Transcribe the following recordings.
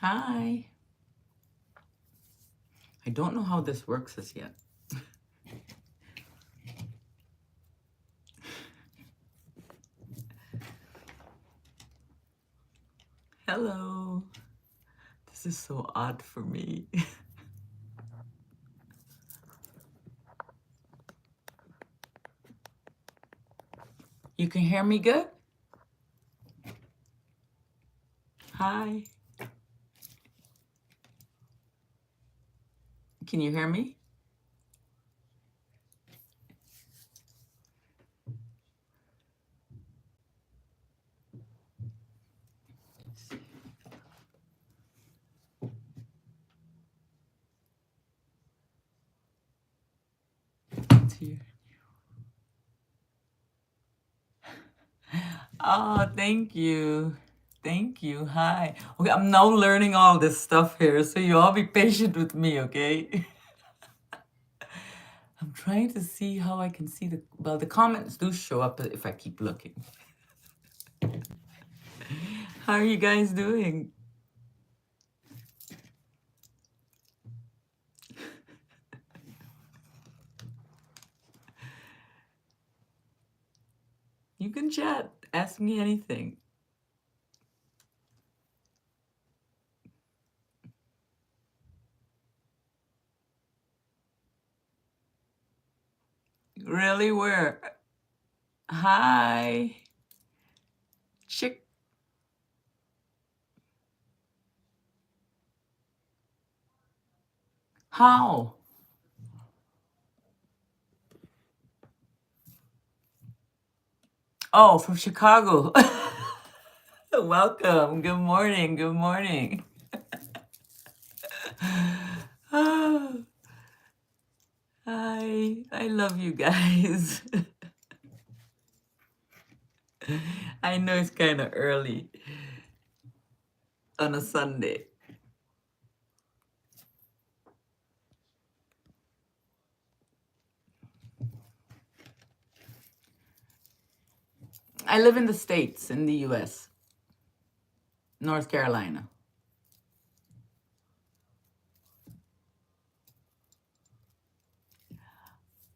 Hi. I don't know how this works as yet. Hello. This is so odd for me. You can hear me good? Hi. Can you hear me? It's here. Oh, thank you. Thank you. Hi. Okay, I'm now learning all this stuff here, so you all be patient with me, okay? I'm trying to see how I can see the comments do show up if I keep looking. How are you guys doing? You can chat. Ask me anything. Really? Where? Hi. Chick. How? Oh, from Chicago. Welcome. Good morning. Good morning. Ah, hi. I love you guys. I know it's kind of early on a Sunday. I live in the States, in the US, North Carolina.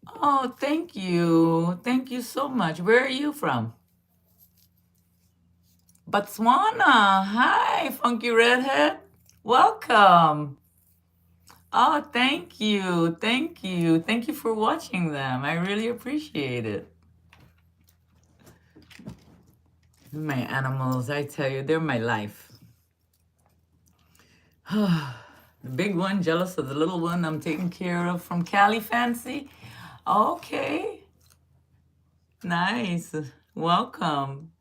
Oh, thank you. Thank you so much. Where are you from? Botswana. Hi, Funky Redhead. Welcome. Oh, thank you. Thank you. Thank you for watching them. I really appreciate it. My animals, I tell you, they're my life. The big one, jealous of the little one I'm taking care of from Cali Fancy. Okay. Nice. Welcome.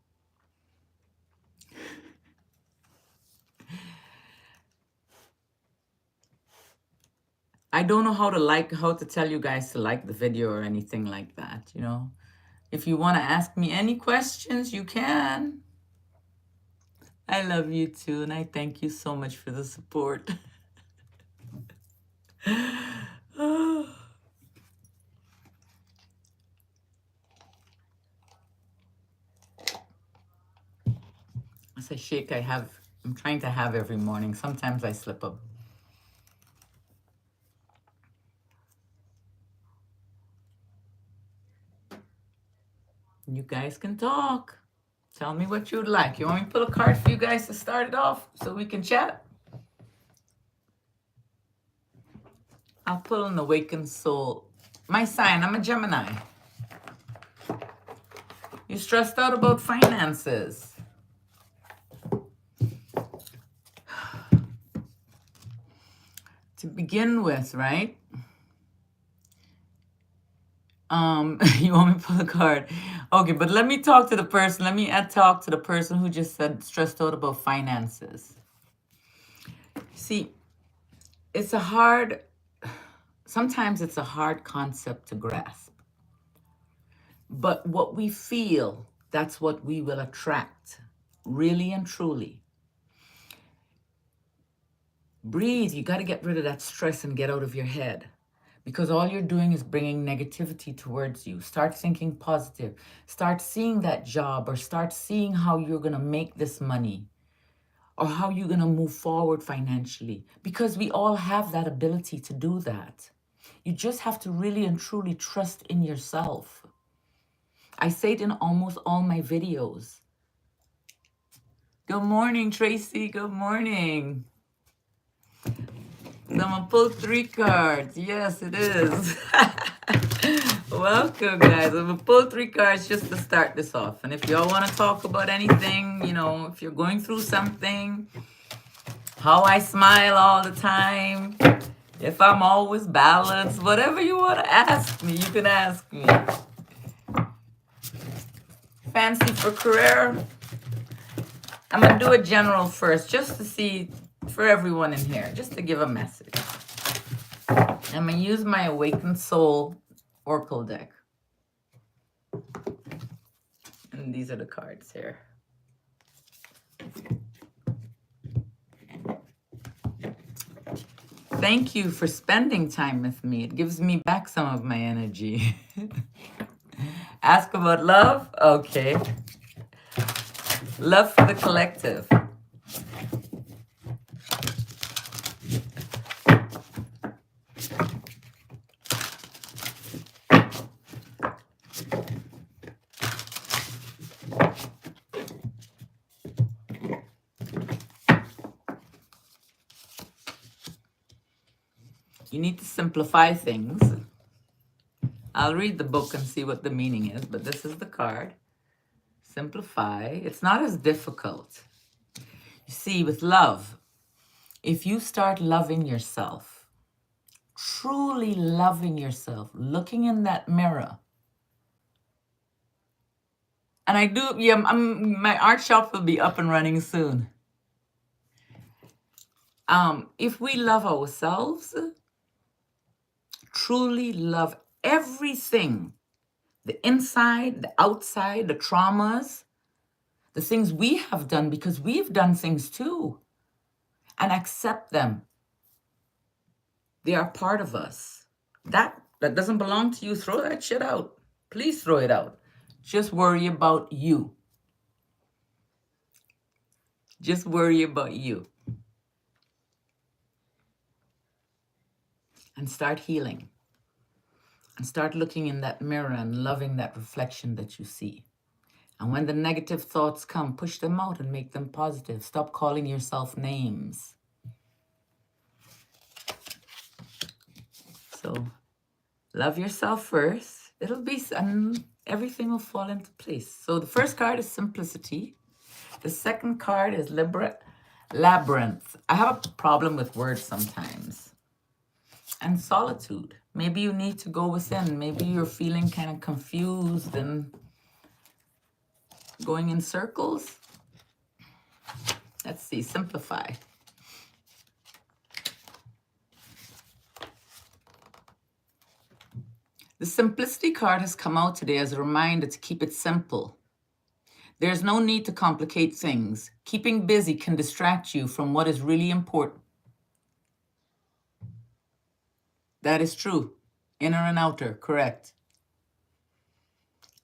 I don't know how to tell you guys to like the video or anything like that, you know. If you want to ask me any questions, you can. I love you too, and I thank you so much for the support. It's a shake I'm trying to have every morning. Sometimes I slip up. You guys can talk. Tell me what you'd like. You want me to pull a card for you guys to start it off so we can chat? I'll pull an awakened soul. My sign, I'm a Gemini. You stressed out about finances. To begin with, right? You want me to pull a card? Okay, but let me talk to the person. Let me talk to the person who just said stressed out about finances. See, sometimes it's a hard concept to grasp. But what we feel, that's what we will attract, really and truly. Breathe. You got to get rid of that stress and get out of your head, because all you're doing is bringing negativity towards you. Start thinking positive. Start seeing that job, or start seeing how you're going to make this money. or how you're going to move forward financially, because we all have that ability to do that. You just have to really and truly trust in yourself. I say it in almost all my videos. Good morning, Tracy. Good morning. So I'm gonna pull 3 cards. Yes, it is. Welcome, guys. I'm gonna pull 3 cards just to start this off. And if y'all want to talk about anything, if you're going through something, how I smile all the time, if I'm always balanced, whatever you want to ask me, you can ask me. Fancy for career? I'm gonna do a general first, just to see for everyone in here, just to give a message. I'm gonna use my Awakened Soul Oracle deck. And these are the cards here. Thank you for spending time with me. It gives me back some of my energy. Ask about love? Okay. Love for the collective. You need to simplify things. I'll read the book and see what the meaning is, but this is the card. Simplify. It's not as difficult. You see, with love, if you start loving yourself, truly loving yourself, looking in that mirror, and I do, yeah, my art shop will be up and running soon. If we love ourselves, truly love everything, the inside, the outside, the traumas, the things we have done, because we've done things too, and accept them. They are part of us. That doesn't belong to you. Throw that shit out. Please throw it out. Just worry about you. Just worry about you. And start healing. And start looking in that mirror and loving that reflection that you see. And when the negative thoughts come, push them out and make them positive. Stop calling yourself names. So love yourself first. It'll be, and everything will fall into place. So the first card is simplicity. The second card is labyrinth. I have a problem with words sometimes. And solitude. Maybe you need to go within. Maybe you're feeling kind of confused and going in circles. Let's see, simplify. The simplicity card has come out today as a reminder to keep it simple. There's no need to complicate things. Keeping busy can distract you from what is really important. That is true. Inner and outer, correct.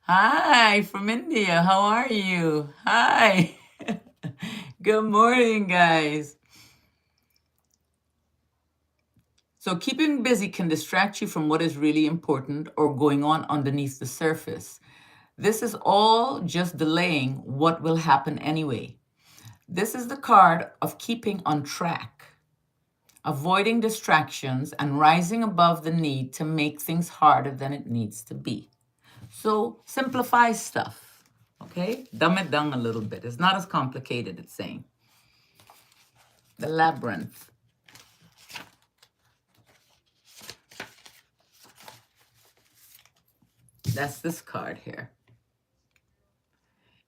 Hi, from India. How are you? Hi. Good morning, guys. So keeping busy can distract you from what is really important or going on underneath the surface. This is all just delaying what will happen anyway. This is the card of keeping on track, avoiding distractions, and rising above the need to make things harder than it needs to be. So simplify stuff, okay? Dumb it down a little bit. It's not as complicated, it's saying. The labyrinth. That's this card here.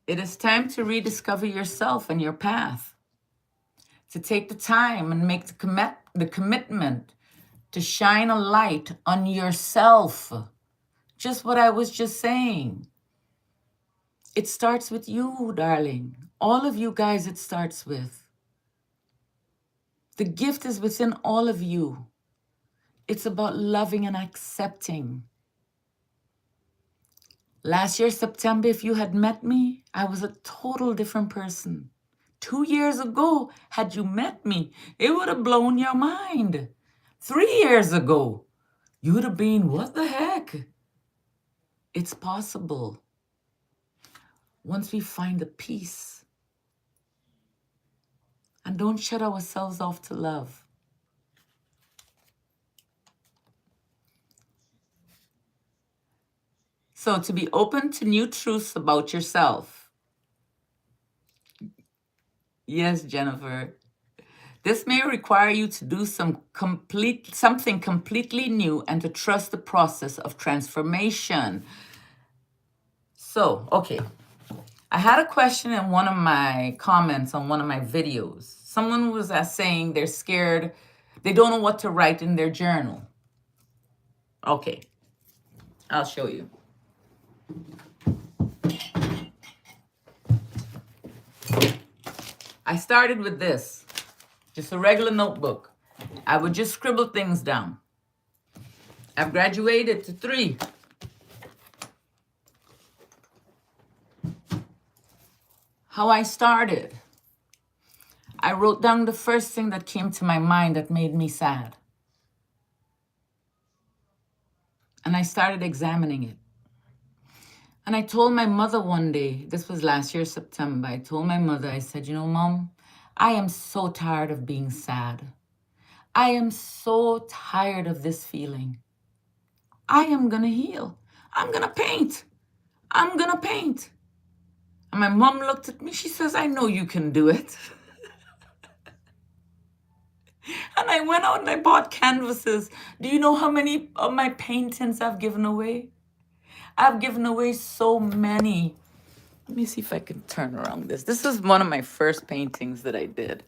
It is time to rediscover yourself and your path. To take the time and make the commitment to shine a light on yourself. Just what I was just saying. It starts with you, darling. All of you guys, it starts with. The gift is within all of you. It's about loving and accepting. Last year, September, if you had met me, I was a total different person. 2 years ago, had you met me, it would have blown your mind. 3 years ago, you would have been, what the heck? It's possible. Once we find the peace and don't shut ourselves off to love. So to be open to new truths about yourself. Yes, Jennifer. This may require you to do something completely new and to trust the process of transformation. So, okay. I had a question in one of my comments on one of my videos. Someone was saying they're scared. They don't know what to write in their journal. Okay. I'll show you. I started with this. Just a regular notebook. I would just scribble things down. I've graduated to 3. How I started. I wrote down the first thing that came to my mind that made me sad. And I started examining it. And I told my mother one day, this was last year, September, I told my mother, I said, you know, Mom, I am so tired of being sad. I am so tired of this feeling. I am going to heal. I'm going to paint. I'm going to paint. And my mom looked at me. She says, I know you can do it. And I went out and I bought canvases. Do you know how many of my paintings I've given away? I've given away so many. Let me see if I can turn around this. This is one of my first paintings that I did.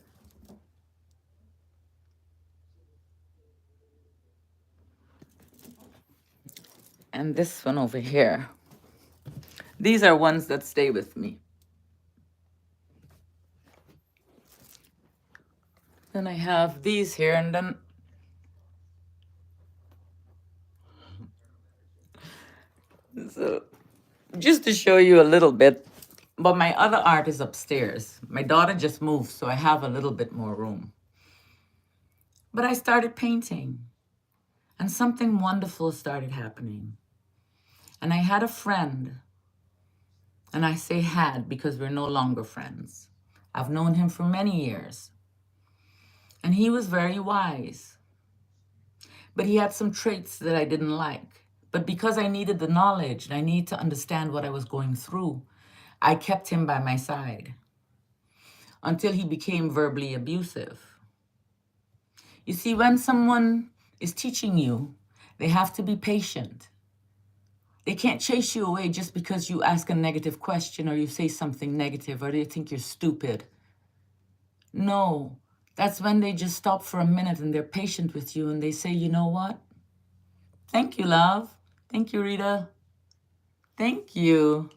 And this one over here. These are ones that stay with me. Then I have these here, and then so just to show you a little bit, but my other art is upstairs. My daughter just moved, so I have a little bit more room. But I started painting, and something wonderful started happening. And I had a friend, and I say had because we're no longer friends. I've known him for many years. And he was very wise. But he had some traits that I didn't like. But because I needed the knowledge and I needed to understand what I was going through, I kept him by my side until he became verbally abusive. You see, when someone is teaching you, they have to be patient. They can't chase you away just because you ask a negative question or you say something negative or they think you're stupid. No, that's when they just stop for a minute and they're patient with you and they say, you know what? Thank you, love. Thank you, Rita. Thank you.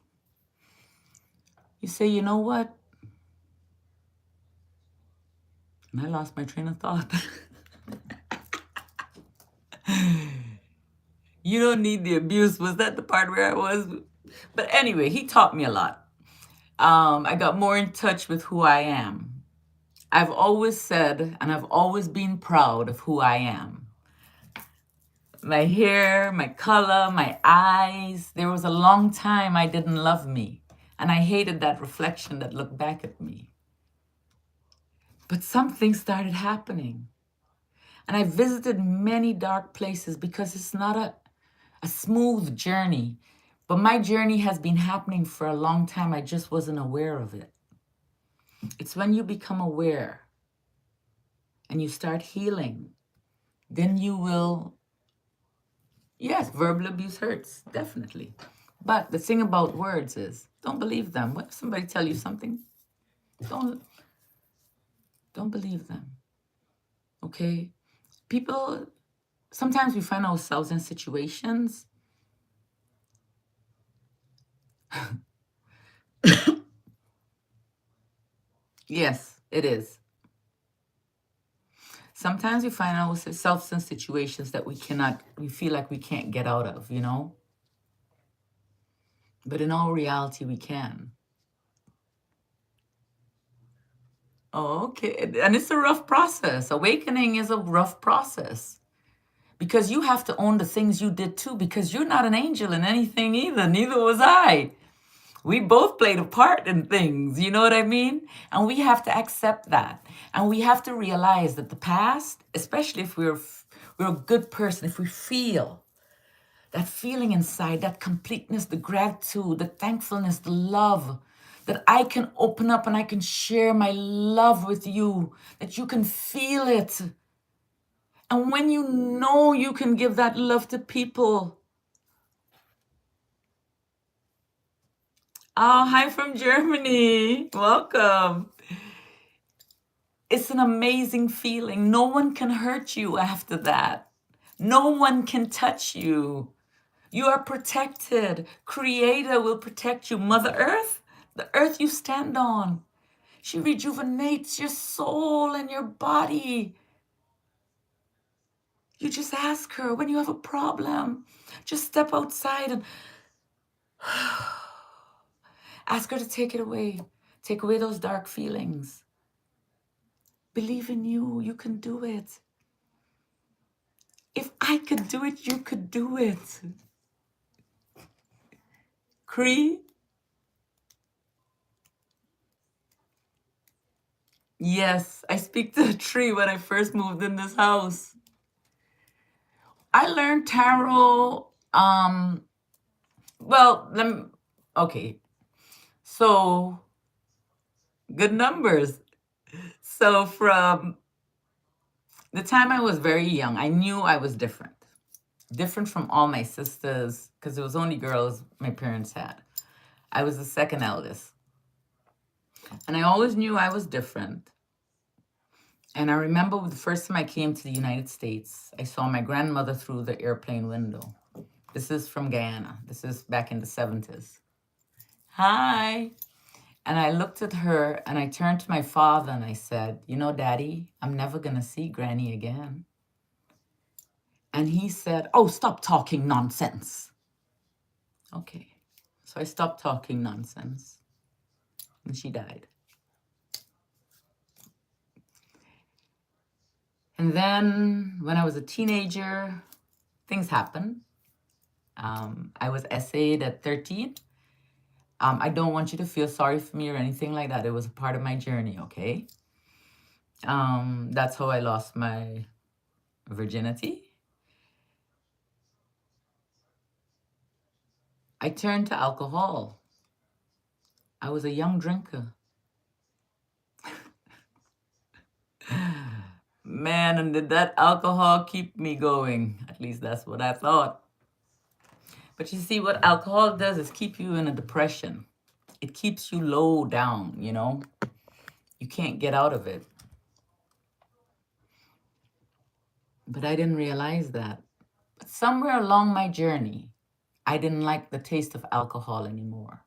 You say, you know what? And I lost my train of thought. You don't need the abuse. Was that the part where I was? But anyway, he taught me a lot. I got more in touch with who I am. I've always said, and I've always been proud of who I am. My hair, my color, my eyes. There was a long time I didn't love me. And I hated that reflection that looked back at me. But something started happening. And I visited many dark places because it's not a smooth journey. But my journey has been happening for a long time. I just wasn't aware of it. It's when you become aware and you start healing, then you will, yes, verbal abuse hurts, definitely. But the thing about words is, don't believe them. When somebody tell you something, don't believe them, okay? People, sometimes we find ourselves in situations yes, it is. Sometimes we find ourselves in situations that we feel like we can't get out of, you know? But in all reality, we can. Oh, okay. And it's a rough process. Awakening is a rough process because you have to own the things you did too, because you're not an angel in anything either. Neither was I. We both played a part in things, you know what I mean? And we have to accept that. And we have to realize that the past, especially if we're a good person, if we feel that feeling inside, that completeness, the gratitude, the thankfulness, the love, that I can open up and I can share my love with you, that you can feel it. And when you know you can give that love to people. Oh, hi from Germany. Welcome. It's an amazing feeling. No one can hurt you after that. No one can touch you. You are protected. Creator will protect you. Mother Earth, the earth you stand on, she rejuvenates your soul and your body. You just ask her when you have a problem. Just step outside and ask her to take it away. Take away those dark feelings. Believe in you. You can do it. If I could do it, you could do it. Cree? Yes, I speak to a tree when I first moved in this house. I learned tarot. Well, okay. So, good numbers. So, from the time I was very young, I knew I was different. Different from all my sisters, because it was only girls my parents had. I was the second eldest. And I always knew I was different. And I remember the first time I came to the United States, I saw my grandmother through the airplane window. This is from Guyana. This is back in the 70s. Hi. And I looked at her and I turned to my father and I said, you know, Daddy, I'm never going to see Granny again. And he said, oh, stop talking nonsense. Okay. So I stopped talking nonsense. And she died. And then when I was a teenager, things happened. I was essayed at 13. I don't want you to feel sorry for me or anything like that. It was a part of my journey, okay? That's how I lost my virginity. I turned to alcohol. I was a young drinker. Man, and did that alcohol keep me going? At least that's what I thought. But you see, what alcohol does is keep you in a depression. It keeps you low down, you know? You can't get out of it. But I didn't realize that. But somewhere along my journey, I didn't like the taste of alcohol anymore.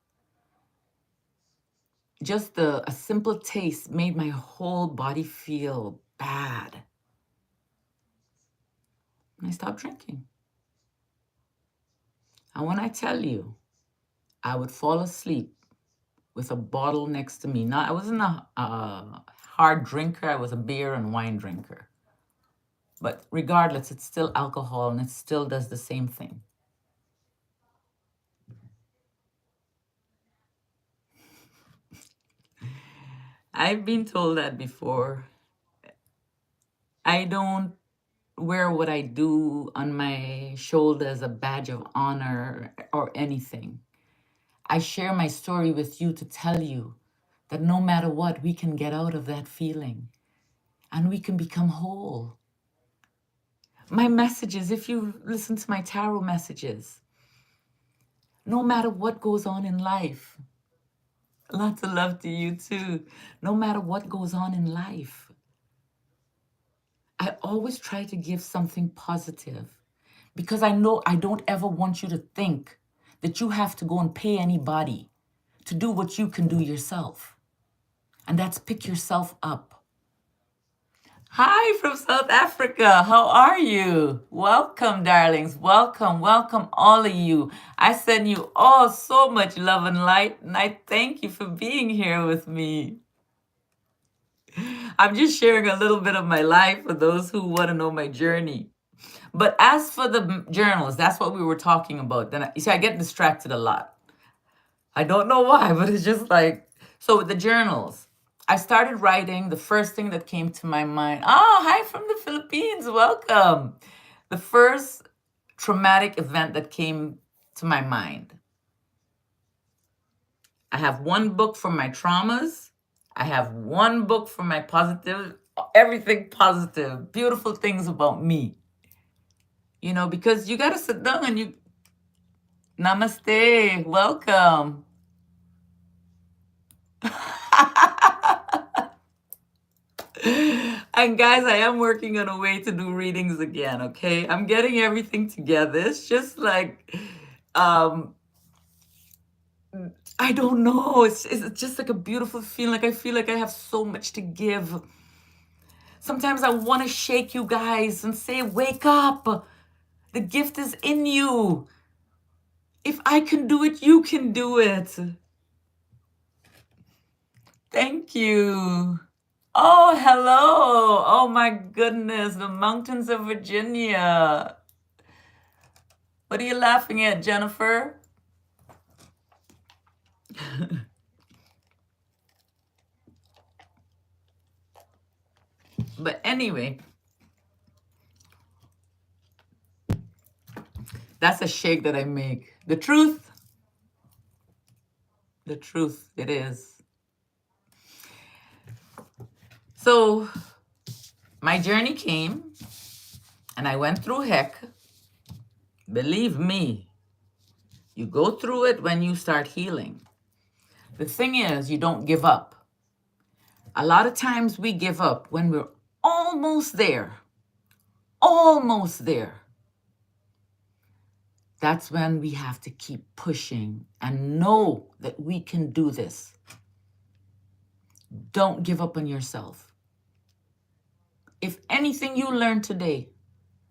Just a simple taste made my whole body feel bad. And I stopped drinking. And when I tell you, I would fall asleep with a bottle next to me. Now, I wasn't a hard drinker. I was a beer and wine drinker. But regardless, it's still alcohol and it still does the same thing. I've been told that before. I don't wear what I do on my shoulder as a badge of honor or anything. I share my story with you to tell you that no matter what, we can get out of that feeling and we can become whole. My messages, if you listen to my tarot messages, no matter what goes on in life, lots of love to you too. No matter what goes on in life, I always try to give something positive because I know I don't ever want you to think that you have to go and pay anybody to do what you can do yourself. And that's pick yourself up. Hi from South Africa. How are you? Welcome, darlings. Welcome, welcome, all of you. I send you all so much love and light, and I thank you for being here with me. I'm just sharing a little bit of my life for those who want to know my journey. But as for the journals, that's what we were talking about. Then you see, I get distracted a lot. I don't know why, but it's just like, so with the journals, I started writing. The first thing that came to my mind, oh, hi from the Philippines, welcome. The first traumatic event that came to my mind. I have one book for my traumas. I have one book for my positive, everything positive, beautiful things about me. You know, because you got to sit down and you, namaste, welcome. And guys, I am working on a way to do readings again, okay? I'm getting everything together. It's just like, um, I don't know. It's just like a beautiful feeling. Like I feel like I have so much to give. Sometimes I want to shake you guys and say, wake up. The gift is in you. If I can do it, you can do it. Thank you. Oh, hello. Oh my goodness, the mountains of Virginia. What are you laughing at, Jennifer? But anyway, that's a shake that I make. The truth, it is. So my journey came and I went through heck. Believe me, you go through it when you start healing. The thing is, you don't give up. A lot of times we give up when we're almost there. Almost there. That's when we have to keep pushing and know that we can do this. Don't give up on yourself. If anything you learned today,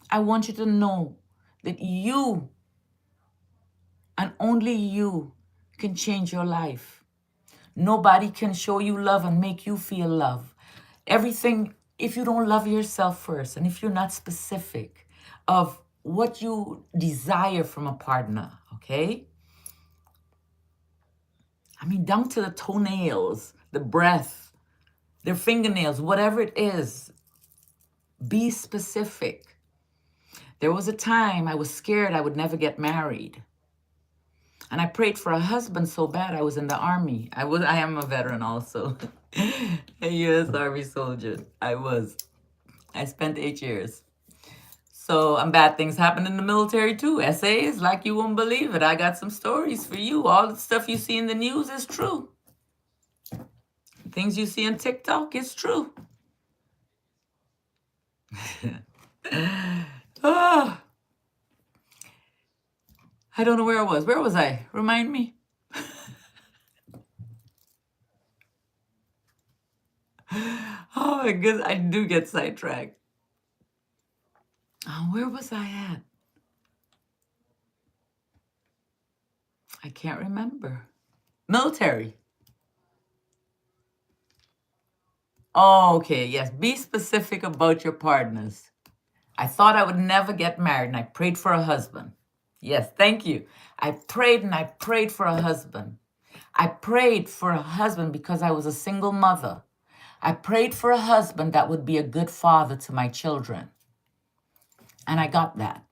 I want you to know that you and only you can change your life. Nobody can show you love and make you feel love. Everything, if you don't love yourself first, and if you're not specific of what you desire from a partner, okay? I mean, down to the toenails, the breath, their fingernails, whatever it is, be specific. There was a time I was scared I would never get married. And I prayed for a husband so bad. I was in the army. I am a veteran also. A U.S. Army soldier. I spent 8 years. So, and bad things happen in the military too. Essays, like you won't believe it. I got some stories for you. All the stuff you see in the news is true. Things you see on TikTok is true. Ah, I don't know where I was. Where was I? Remind me. Oh my goodness, I do get sidetracked. Oh, where was I at? I can't remember. Military. Oh, okay, yes. Be specific about your partners. I thought I would never get married and I prayed for a husband. Yes, thank you. I prayed and I prayed for a husband. I prayed for a husband because I was a single mother. I prayed for a husband that would be a good father to my children. And I got that.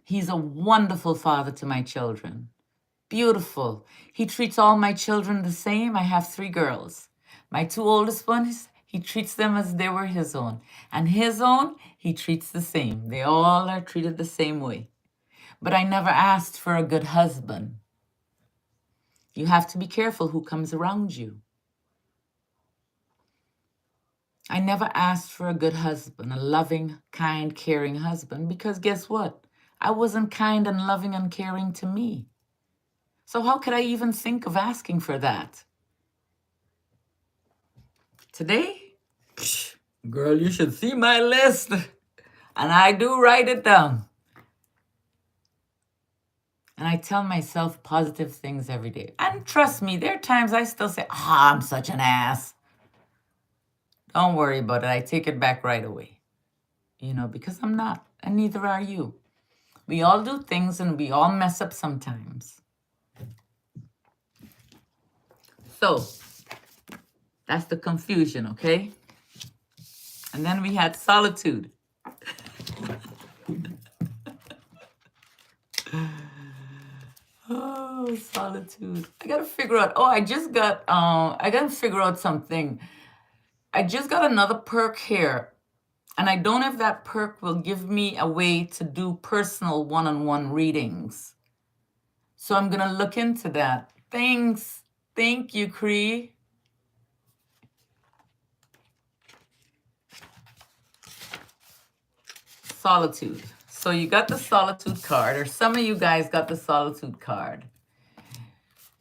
He's a wonderful father to my children. Beautiful. He treats all my children the same. I have 3 girls. My 2 oldest ones, he treats them as they were his own. And his own, he treats the same. They all are treated the same way. But I never asked for a good husband. You have to be careful who comes around you. I never asked for a good husband, a loving, kind, caring husband, because guess what? I wasn't kind and loving and caring to me. So how could I even think of asking for that? Today, girl, you should see my list. And I do write it down. And I tell myself positive things every day. And trust me, there are times I still say, I'm such an ass. Don't worry about it. I take it back right away. Because I'm not, and neither are you. We all do things and we all mess up sometimes. So that's the confusion, okay? And then we had solitude. Oh, solitude. I gotta figure out. Oh, I gotta figure out something. I just got another perk here. And I don't know if that perk will give me a way to do personal one-on-one readings. So I'm gonna look into that. Thanks. Thank you, Cree. Solitude. So you got the solitude card, or some of you guys got the solitude card,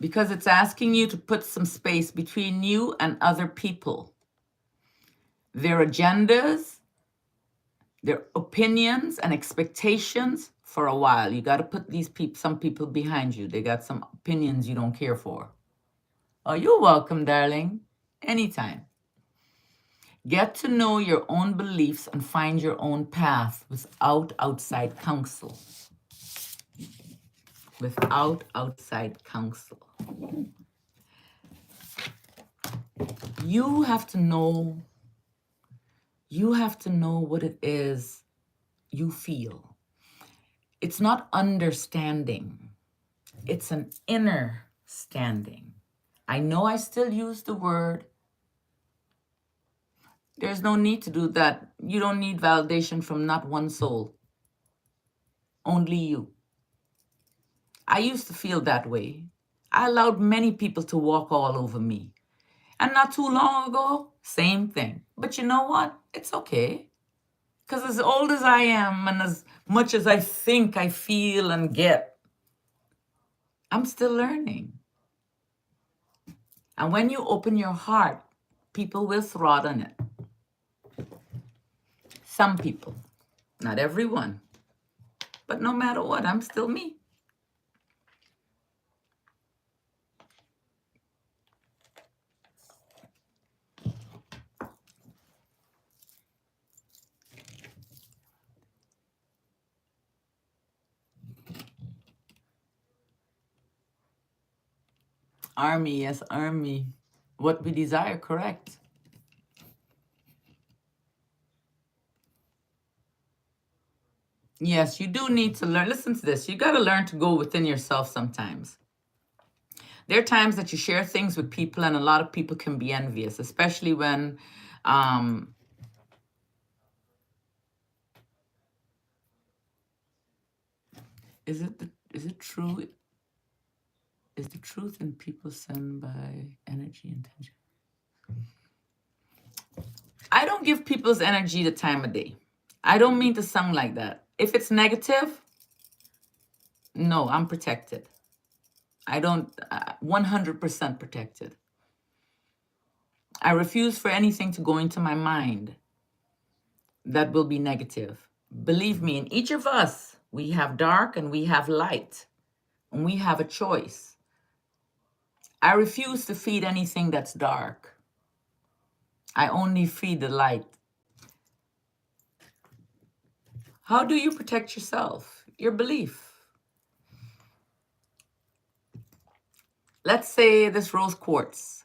because it's asking you to put some space between you and other people. Their agendas, their opinions and expectations for a while. You got to put some people behind you. They got some opinions you don't care for. Oh, you're welcome, darling. Anytime. Get to know your own beliefs and find your own path without outside counsel. Without outside counsel. You have to know what it is you feel. It's not understanding. It's an inner standing. I know I still use the word. There's no need to do that. You don't need validation from not one soul. Only you. I used to feel that way. I allowed many people to walk all over me. And not too long ago, same thing. But you know what? It's okay. Because as old as I am and as much as I think I feel and get, I'm still learning. And when you open your heart, people will throw on it. Some people, not everyone. But no matter what, I'm still me. Army, yes, army. What we desire, correct. Yes, you do need to learn. Listen to this. You got to learn to go within yourself sometimes. There are times that you share things with people and a lot of people can be envious, especially when is it true? Is the truth in people sent by energy intention? I don't give people's energy the time of day. I don't mean to sound like that. If it's negative, no, I'm protected. I don't, 100% protected. I refuse for anything to go into my mind that will be negative. Believe me, in each of us, we have dark and we have light, and we have a choice. I refuse to feed anything that's dark. I only feed the light. How do you protect yourself? Your belief. Let's say this rose quartz.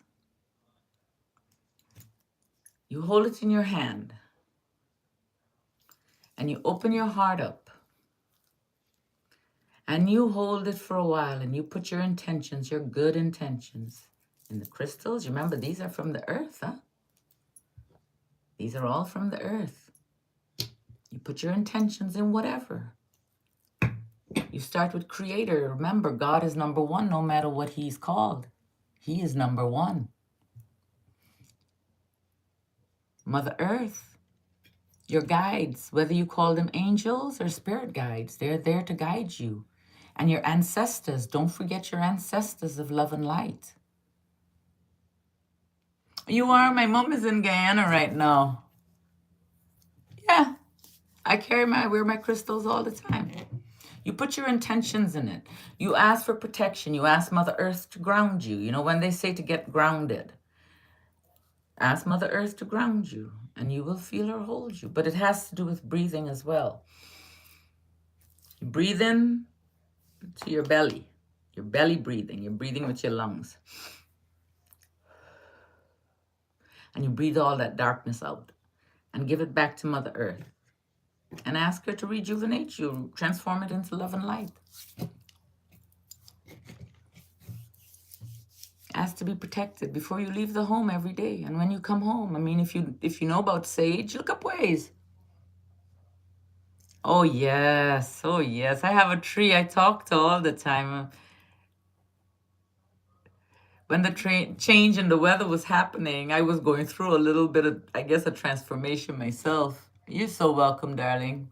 You hold it in your hand and you open your heart up and you hold it for a while and you put your intentions, your good intentions in the crystals. Remember, these are from the earth, huh? These are all from the earth. You put your intentions in whatever. You start with Creator. Remember, God is number one no matter what He's called. He is number one. Mother Earth, your guides, whether you call them angels or spirit guides, they're there to guide you. And your ancestors, don't forget your ancestors of love and light. You are? My mom is in Guyana right now. Yeah, I wear my crystals all the time. You put your intentions in it. You ask for protection. You ask Mother Earth to ground you. You know, when they say to get grounded. Ask Mother Earth to ground you, and you will feel her hold you. But it has to do with breathing as well. You breathe in to your belly breathing. You're breathing with your lungs. And you breathe all that darkness out and give it back to Mother Earth. And ask her to rejuvenate you, transform it into love and light. Ask to be protected before you leave the home every day. And when you come home, I mean, if you know about sage, look up ways. Oh yes, I have a tree I talk to all the time. When the change in the weather was happening, I was going through a little bit of, I guess, a transformation myself. You're so welcome, darling.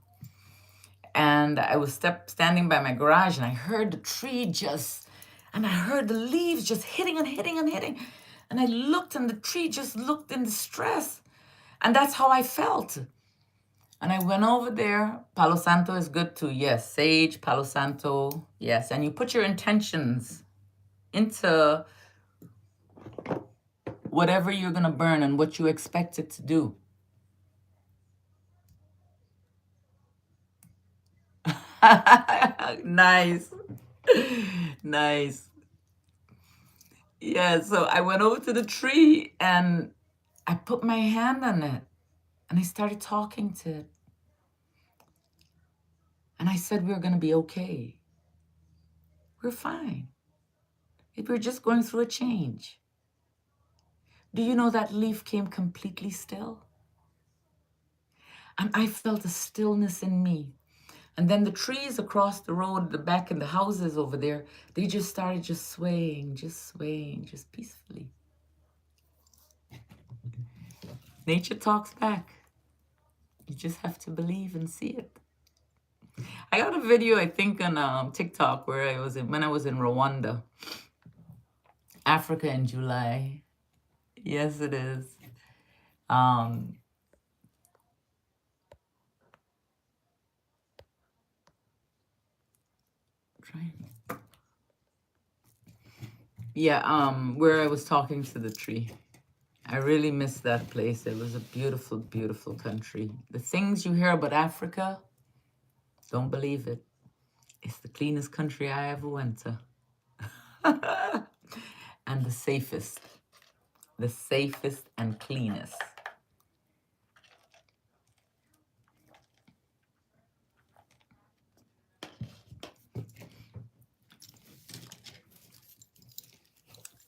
And I was standing by my garage, and I heard the tree and I heard the leaves just hitting and hitting and hitting. And I looked, and the tree just looked in distress. And that's how I felt. And I went over there. Palo Santo is good too. Yes, sage, Palo Santo. Yes, and you put your intentions into whatever you're going to burn and what you expect it to do. Nice. Nice. Yeah, so I went over to the tree and I put my hand on it and I started talking to it. And I said, we're going to be okay. We're fine. We're just going through a change. Do you know that leaf came completely still? And I felt a stillness in me. And then the trees across the road, the back and the houses over there, they just started just swaying, just peacefully. Nature talks back. You just have to believe and see it. I got a video, I think, on TikTok where when I was in Rwanda, Africa in July. Yes, it is. Yeah, where I was talking to the tree. I really miss that place. It was a beautiful, beautiful country. The things you hear about Africa, don't believe it. It's the cleanest country I ever went to. And the safest and cleanest.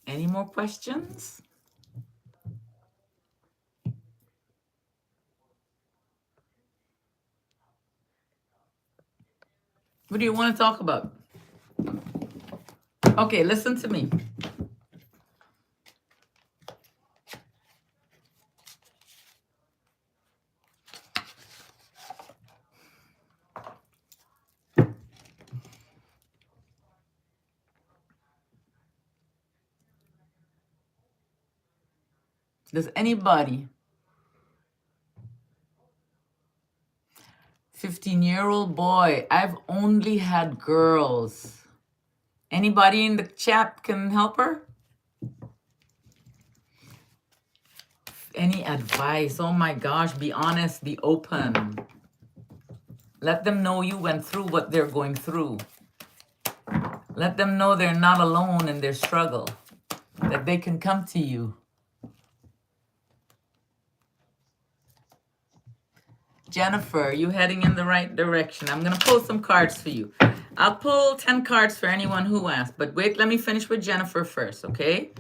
Any more questions? What do you want to talk about? Okay, listen to me. Does anybody, 15-year-old boy, I've only had girls. Anybody in the chat can help her? Any advice? Oh my gosh, be honest, be open. Let them know you went through what they're going through. Let them know they're not alone in their struggle, that they can come to you. Jennifer, you heading in the right direction. I'm going to pull some cards for you. I'll pull 10 cards for anyone who asks, but wait, let me finish with Jennifer first, okay?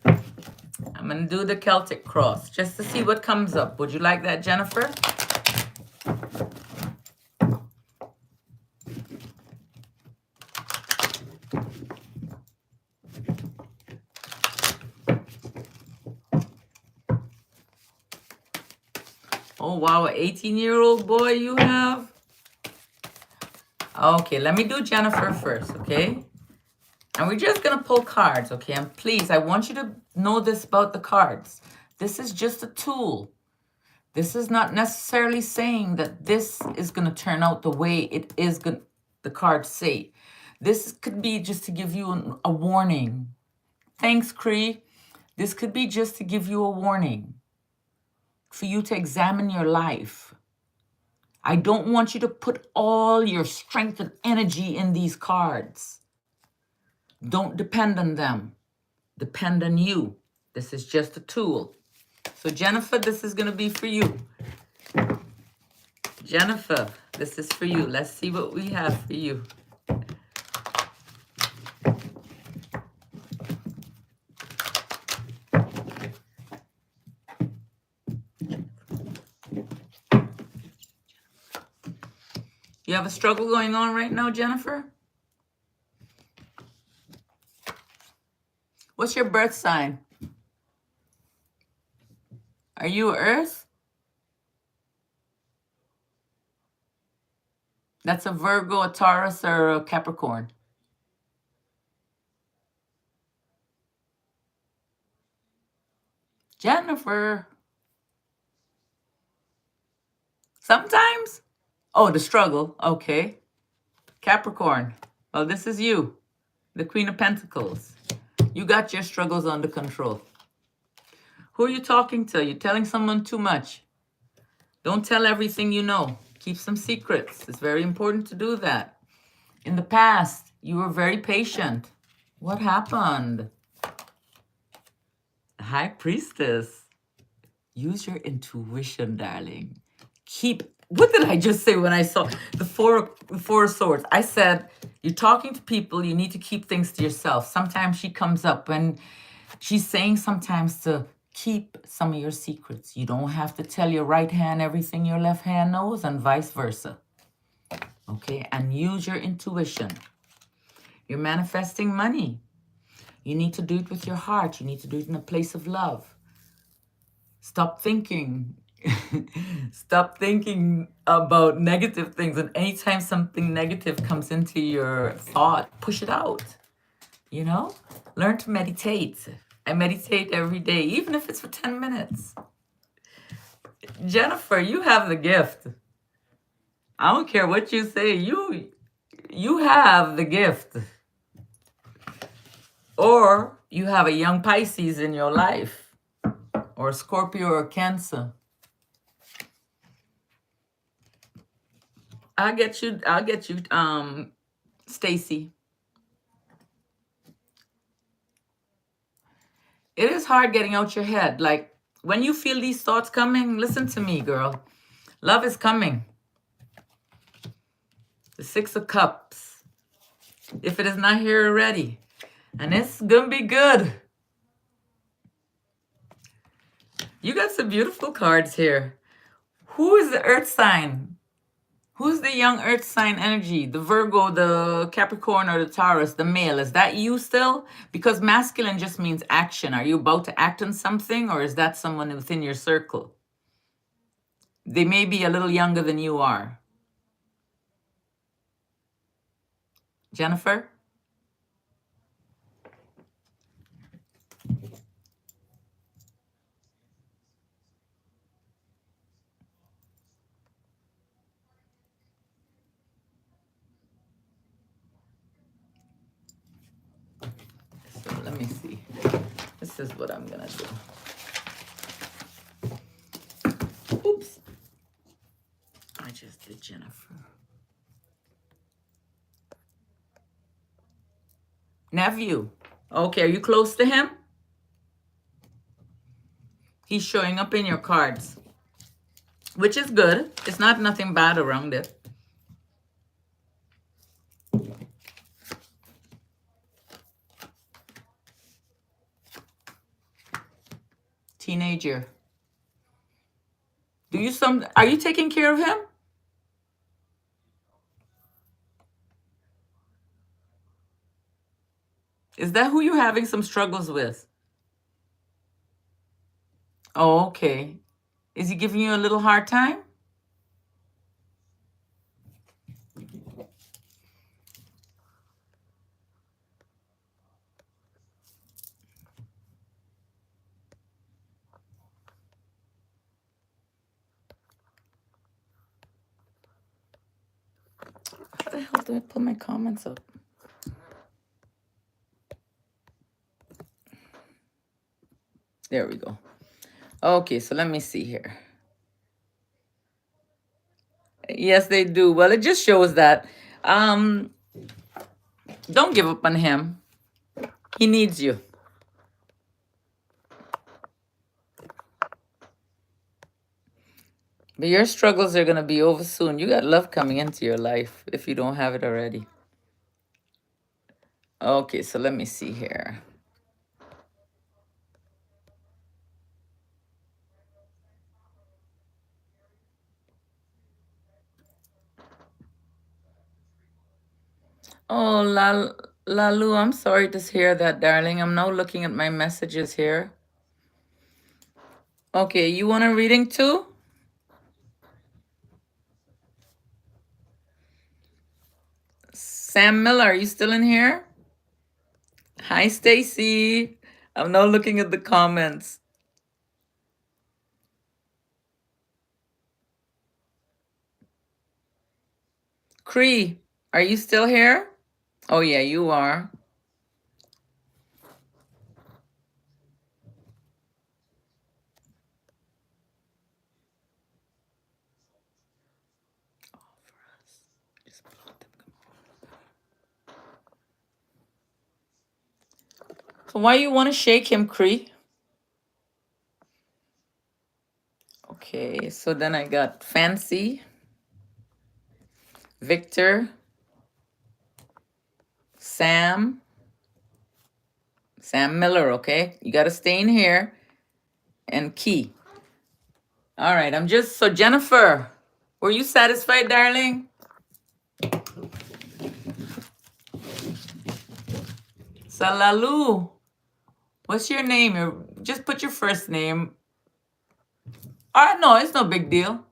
I'm going to do the Celtic cross just to see what comes up. Would you like that, Jennifer? Oh, wow, an 18-year-old boy you have? Okay, let me do Jennifer first, okay? And we're just going to pull cards, okay? And please, I want you to know this about the cards. This is just a tool. This is not necessarily saying that this is going to turn out the way it is going the cards say. This could be just to give you a warning. Thanks, Cree. This could be just to give you a warning, for you to examine your life. I don't want you to put all your strength and energy in these cards. Don't depend on them. Depend on you. This is just a tool. So Jennifer, this is going to be for you. Jennifer, this is for you. Let's see what we have for you. You have a struggle going on right now, Jennifer? What's your birth sign? Are you Earth? That's a Virgo, a Taurus, or a Capricorn. Jennifer. Sometimes? Oh, the struggle. Okay. Capricorn. Well, this is you, the Queen of Pentacles. You got your struggles under control. Who are you talking to? You're telling someone too much. Don't tell everything you know. Keep some secrets. It's very important to do that. In the past, you were very patient. What happened? High Priestess. Use your intuition, darling. What did I just say when I saw the four of swords? I said, you're talking to people, you need to keep things to yourself. Sometimes she comes up and she's saying sometimes to keep some of your secrets. You don't have to tell your right hand everything your left hand knows, and vice versa. Okay, and use your intuition. You're manifesting money. You need to do it with your heart. You need to do it in a place of love. Stop thinking. Stop thinking about negative things. And anytime something negative comes into your thought, push it out. You know? Learn to meditate. I meditate every day, even if it's for 10 minutes. Jennifer, you have the gift. I don't care what you say. You have the gift. Or you have a young Pisces in your life, or a Scorpio or Cancer. I'll get you, Stacy. It is hard getting out your head. Like, when you feel these thoughts coming, listen to me, girl. Love is coming. The Six of Cups. If it is not here already. And it's gonna be good. You got some beautiful cards here. Who is the earth sign? Who's the young earth sign energy? The Virgo, the Capricorn, or the Taurus, the male? Is that you still? Because masculine just means action. Are you about to act on something, or is that someone within your circle? They may be a little younger than you are. Jennifer? So let me see. This is what I'm gonna do. Oops. I just did Jennifer. Nephew. Okay, are you close to him? He's showing up in your cards, which is good. It's not nothing bad around it. Teenager. Are you taking care of him? Is that who you're having some struggles with? Oh, okay. Is he giving you a little hard time? How the hell do I put my comments up? There we go. Okay, so let me see here. Yes, they do. Well, it just shows that don't give up on him. He needs you. But your struggles are going to be over soon. You got love coming into your life if you don't have it already. Okay, so let me see here. Oh, Lalu, I'm sorry to hear that, darling. I'm now looking at my messages here. Okay, you want a reading too? Sam Miller, are you still in here? Hi, Stacy. I'm now looking at the comments. Cree, are you still here? Oh, yeah, you are. So why you want to shake him, Cree? Okay, so then I got Fancy, Victor, Sam Miller, okay? You got to stay in here, and Key. All right, so Jennifer, were you satisfied, darling? Salalu, what's your name? Just put your first name. All right, no, it's no big deal.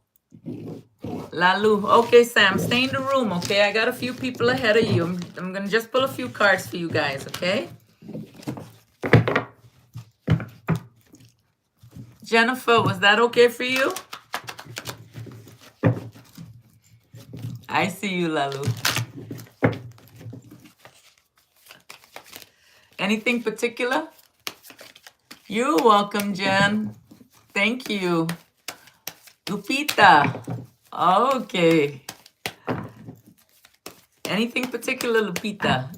Lalu. Okay, Sam, stay in the room, okay? I got a few people ahead of you. I'm going to just pull a few cards for you guys, okay? Jennifer, was that okay for you? I see you, Lalu. Anything particular? You're welcome, Jen. Thank you. Lupita. Okay. Anything particular, Lupita?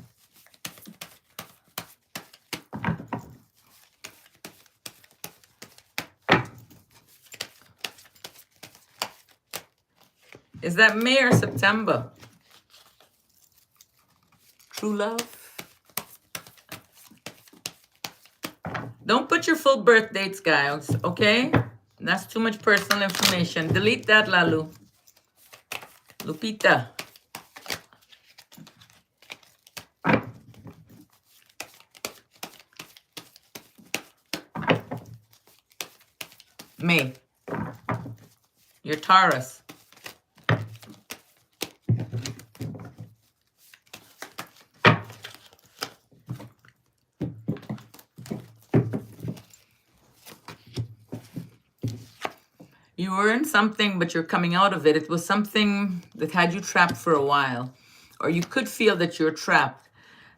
Is that May or September? True love? Don't put your full birth dates, guys, okay? That's too much personal information. Delete that, Lalu. Lupita. May. You're Taurus. You were in something, but you're coming out of it. It was something that had you trapped for a while, or you could feel that you're trapped.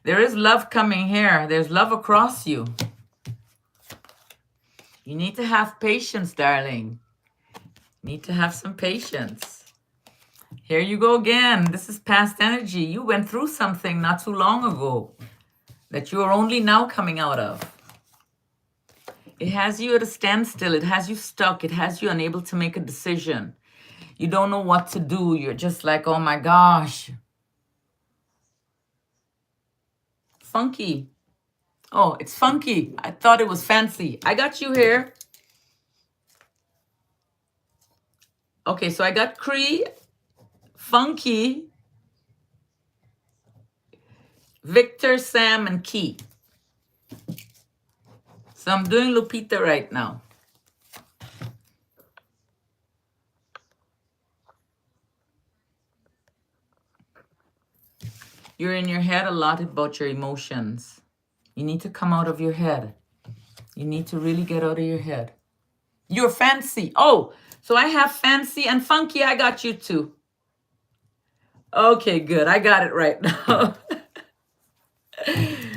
There is love coming here. There's love across you. You need to have patience, darling. Need to have some patience. Here you go again. This is past energy. You went through something not too long ago that you are only now coming out of. It has you at a standstill. It has you stuck. It has you unable to make a decision. You don't know what to do. You're just like, oh my gosh. Funky. Oh, it's funky. I thought it was fancy. I got you here. Okay, so I got Cree, Funky, Victor, Sam, and Key. So I'm doing Lupita right now. You're in your head a lot about your emotions. You need to come out of your head. You need to really get out of your head. You're fancy. Oh, so I have fancy and funky. I got you too. Okay, good. I got it right now.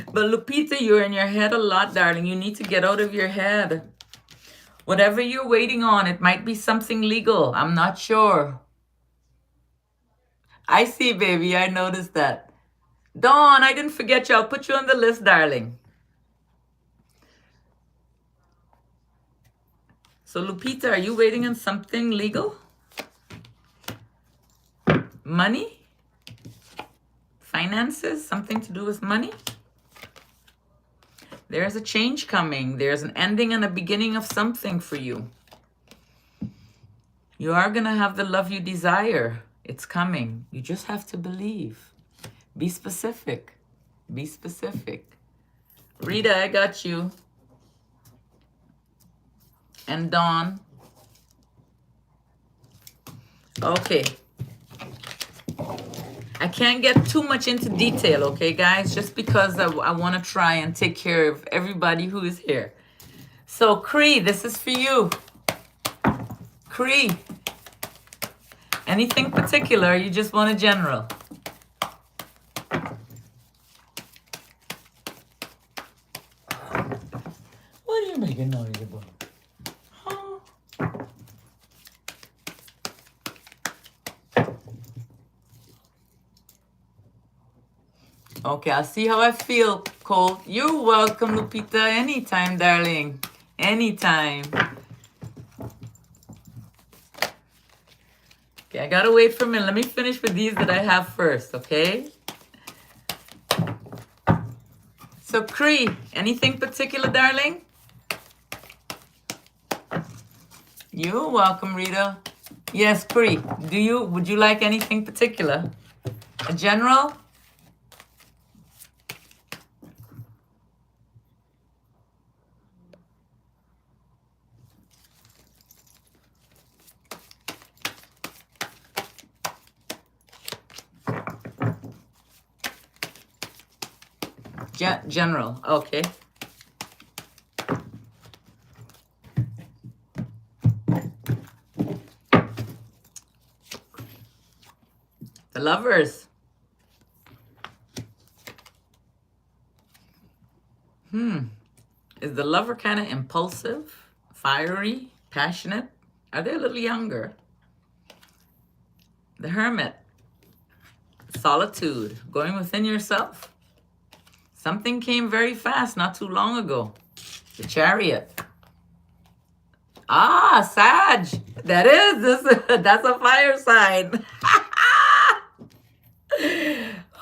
But Lupita, you're in your head a lot, darling. You need to get out of your head. Whatever you're waiting on, it might be something legal. I'm not sure. I see, baby. I noticed that. Dawn, I didn't forget you. I'll put you on the list, darling. So, Lupita, are you waiting on something legal? Money? Finances? Something to do with money? There's a change coming. There's an ending and a beginning of something for you. You are going to have the love you desire. It's coming. You just have to believe. Be specific. Be specific. Rita, I got you. And Dawn. Okay. I can't get too much into detail, okay, guys? Just because I want to try and take care of everybody who is here. So, Cree, this is for you. Cree. Anything particular? You just want a general? What are you making noise about? Huh? Okay, I'll see how I feel, Cole. You're welcome, Lupita. Anytime, darling. Anytime. Okay, I gotta wait for a minute. Let me finish with these that I have first, okay? So, Cree, anything particular, darling? You're welcome, Rita. Yes, Cree. Would you like anything particular? A general? General, okay. The Lovers. Is the lover kind of impulsive, fiery, passionate? Are they a little younger? The Hermit. Solitude, going within yourself. Something came very fast not too long ago. The Chariot. Ah, Sag. That's a fire sign.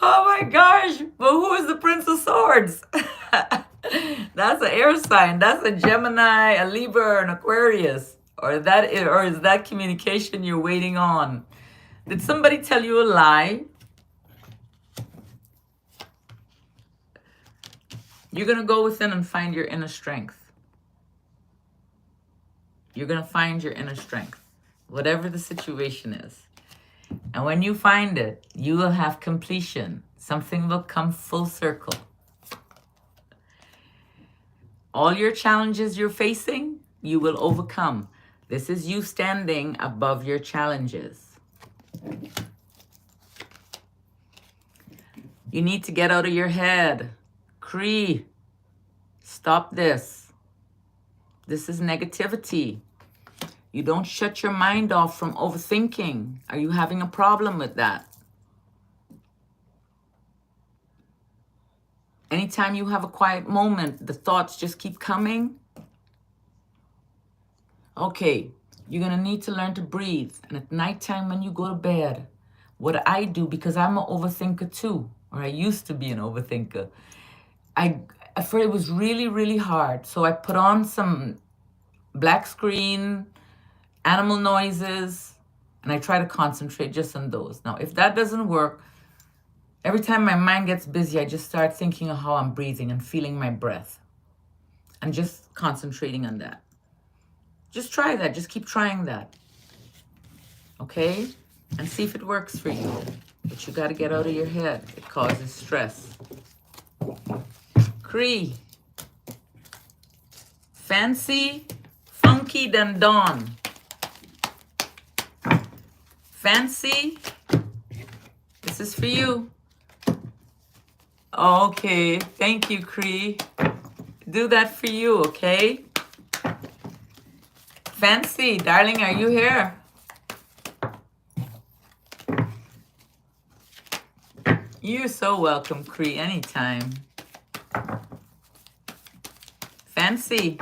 Oh my gosh. But who is the Prince of Swords? That's an air sign. That's a Gemini, a Libra, an Aquarius. Or is that communication you're waiting on? Did somebody tell you a lie? You're going to go within and find your inner strength. You're going to find your inner strength, whatever the situation is. And when you find it, you will have completion. Something will come full circle. All your challenges you're facing, you will overcome. This is you standing above your challenges. You need to get out of your head. Cree, stop this. This is negativity. You don't shut your mind off from overthinking. Are you having a problem with that? Anytime you have a quiet moment, the thoughts just keep coming. Okay, you're going to need to learn to breathe. And at nighttime when you go to bed, what I do, because I'm an overthinker too, or I used to be an overthinker, at first it was really, really hard. So I put on some black screen, animal noises, and I try to concentrate just on those. Now, if that doesn't work, every time my mind gets busy, I just start thinking of how I'm breathing and feeling my breath and just concentrating on that. Just try that. Just keep trying that. Okay? And see if it works for you. But you got to get out of your head. It causes stress. Cree. Fancy, funky than dawn. Fancy. This is for you. Okay. Thank you, Cree. Do that for you, okay? Fancy, darling, are you here? You're so welcome, Cree, anytime. Fancy.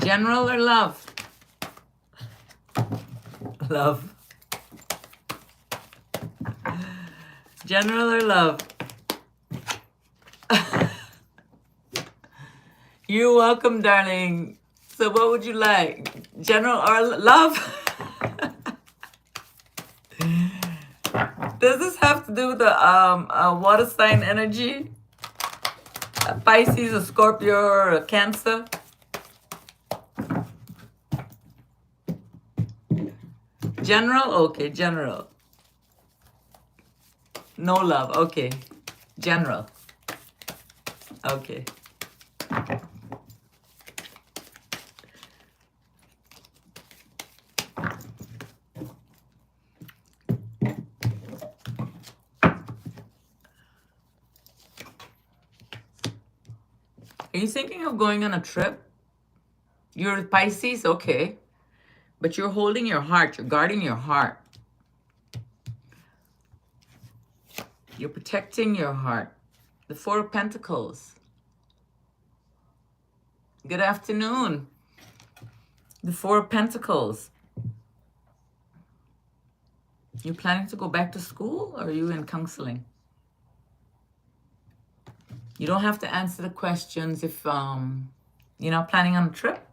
General or love? Love. General or love? You're welcome, darling. So what would you like? General or love? Does this have to do with the water sign energy? A Pisces, a Scorpio, or a Cancer? General? Okay, general. No love. Okay. General. Okay. Are you thinking of going on a trip? You're Pisces? Okay. But you're holding your heart. You're guarding your heart. You're protecting your heart. The Four of Pentacles. Good afternoon. The Four of Pentacles. You planning to go back to school or are you in counseling? You don't have to answer the questions if you're not planning on a trip.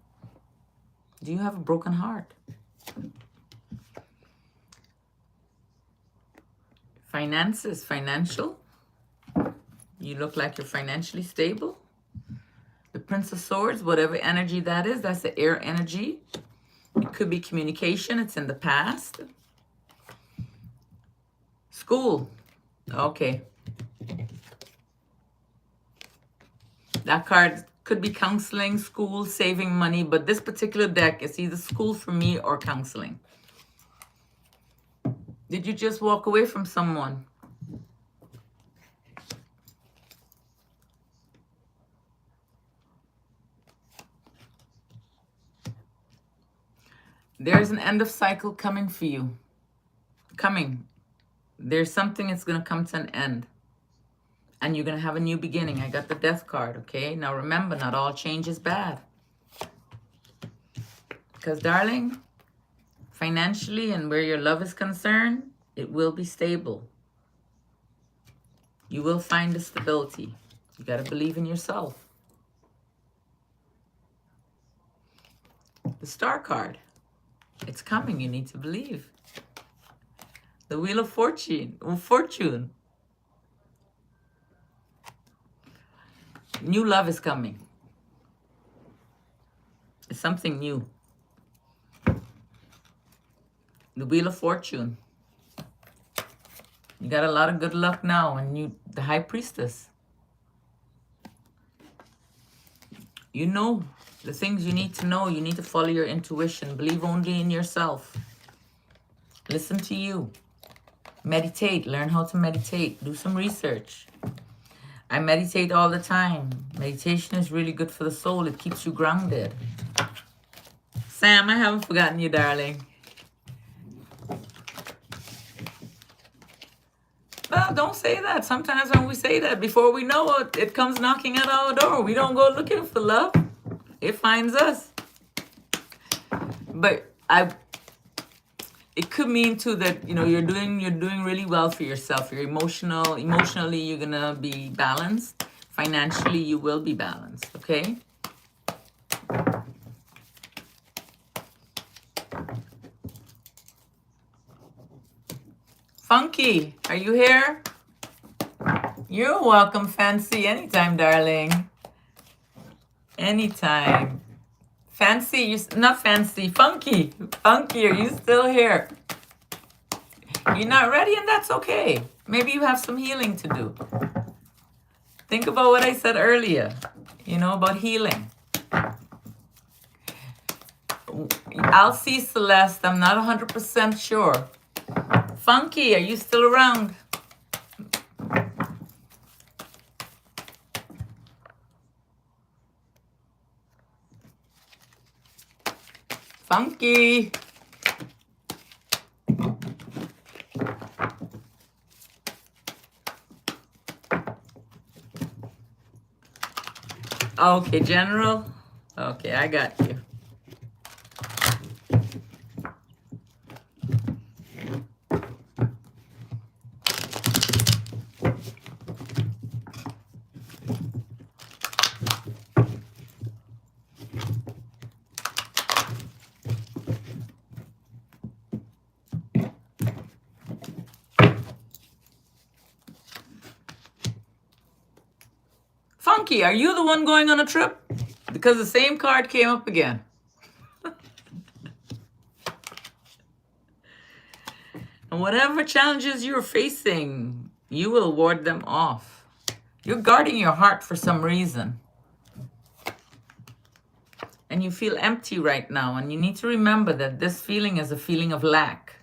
Do you have a broken heart? Finances, financial. You look like you're financially stable. The Prince of Swords, whatever energy that is, that's the air energy. It could be communication. It's in the past. School. Okay. That card could be counseling, school, saving money, but this particular deck is either school for me or counseling. Did you just walk away from someone? There's an end of cycle coming for you. Coming. There's something that's going to come to an end. And you're going to have a new beginning. I got the Death card, okay? Now remember, not all change is bad. Because, darling, financially and where your love is concerned, it will be stable. You will find the stability. You got to believe in yourself. The Star card. It's coming. You need to believe. The Wheel of Fortune. New love is coming. It's something new. The Wheel of Fortune. You got a lot of good luck now. And the High Priestess. You know the things you need to know. You need to follow your intuition. Believe only in yourself. Listen to you. Meditate. Learn how to meditate. Do some research. I meditate all the time. Meditation is really good for the soul. It keeps you grounded. Sam, I haven't forgotten you, darling. Well, don't say that. Sometimes when we say that, before we know it, it comes knocking at our door. We don't go looking for love. It finds us. But it could mean too that you're doing really well for yourself. You're emotionally you're gonna be balanced. Financially you will be balanced, okay? Funky, are you here? You're welcome, Fancy. Anytime, darling. Anytime. Fancy, not Fancy, Funky. Funky, are you still here? You're not ready, and that's okay. Maybe you have some healing to do. Think about what I said earlier, about healing. I'll see Celeste. I'm not 100% sure. Funky, are you still around? Funky. Okay, General. Okay, I got you. Funky, are you the one going on a trip? Because the same card came up again. And whatever challenges you're facing, you will ward them off. You're guarding your heart for some reason. And you feel empty right now. And you need to remember that this feeling is a feeling of lack.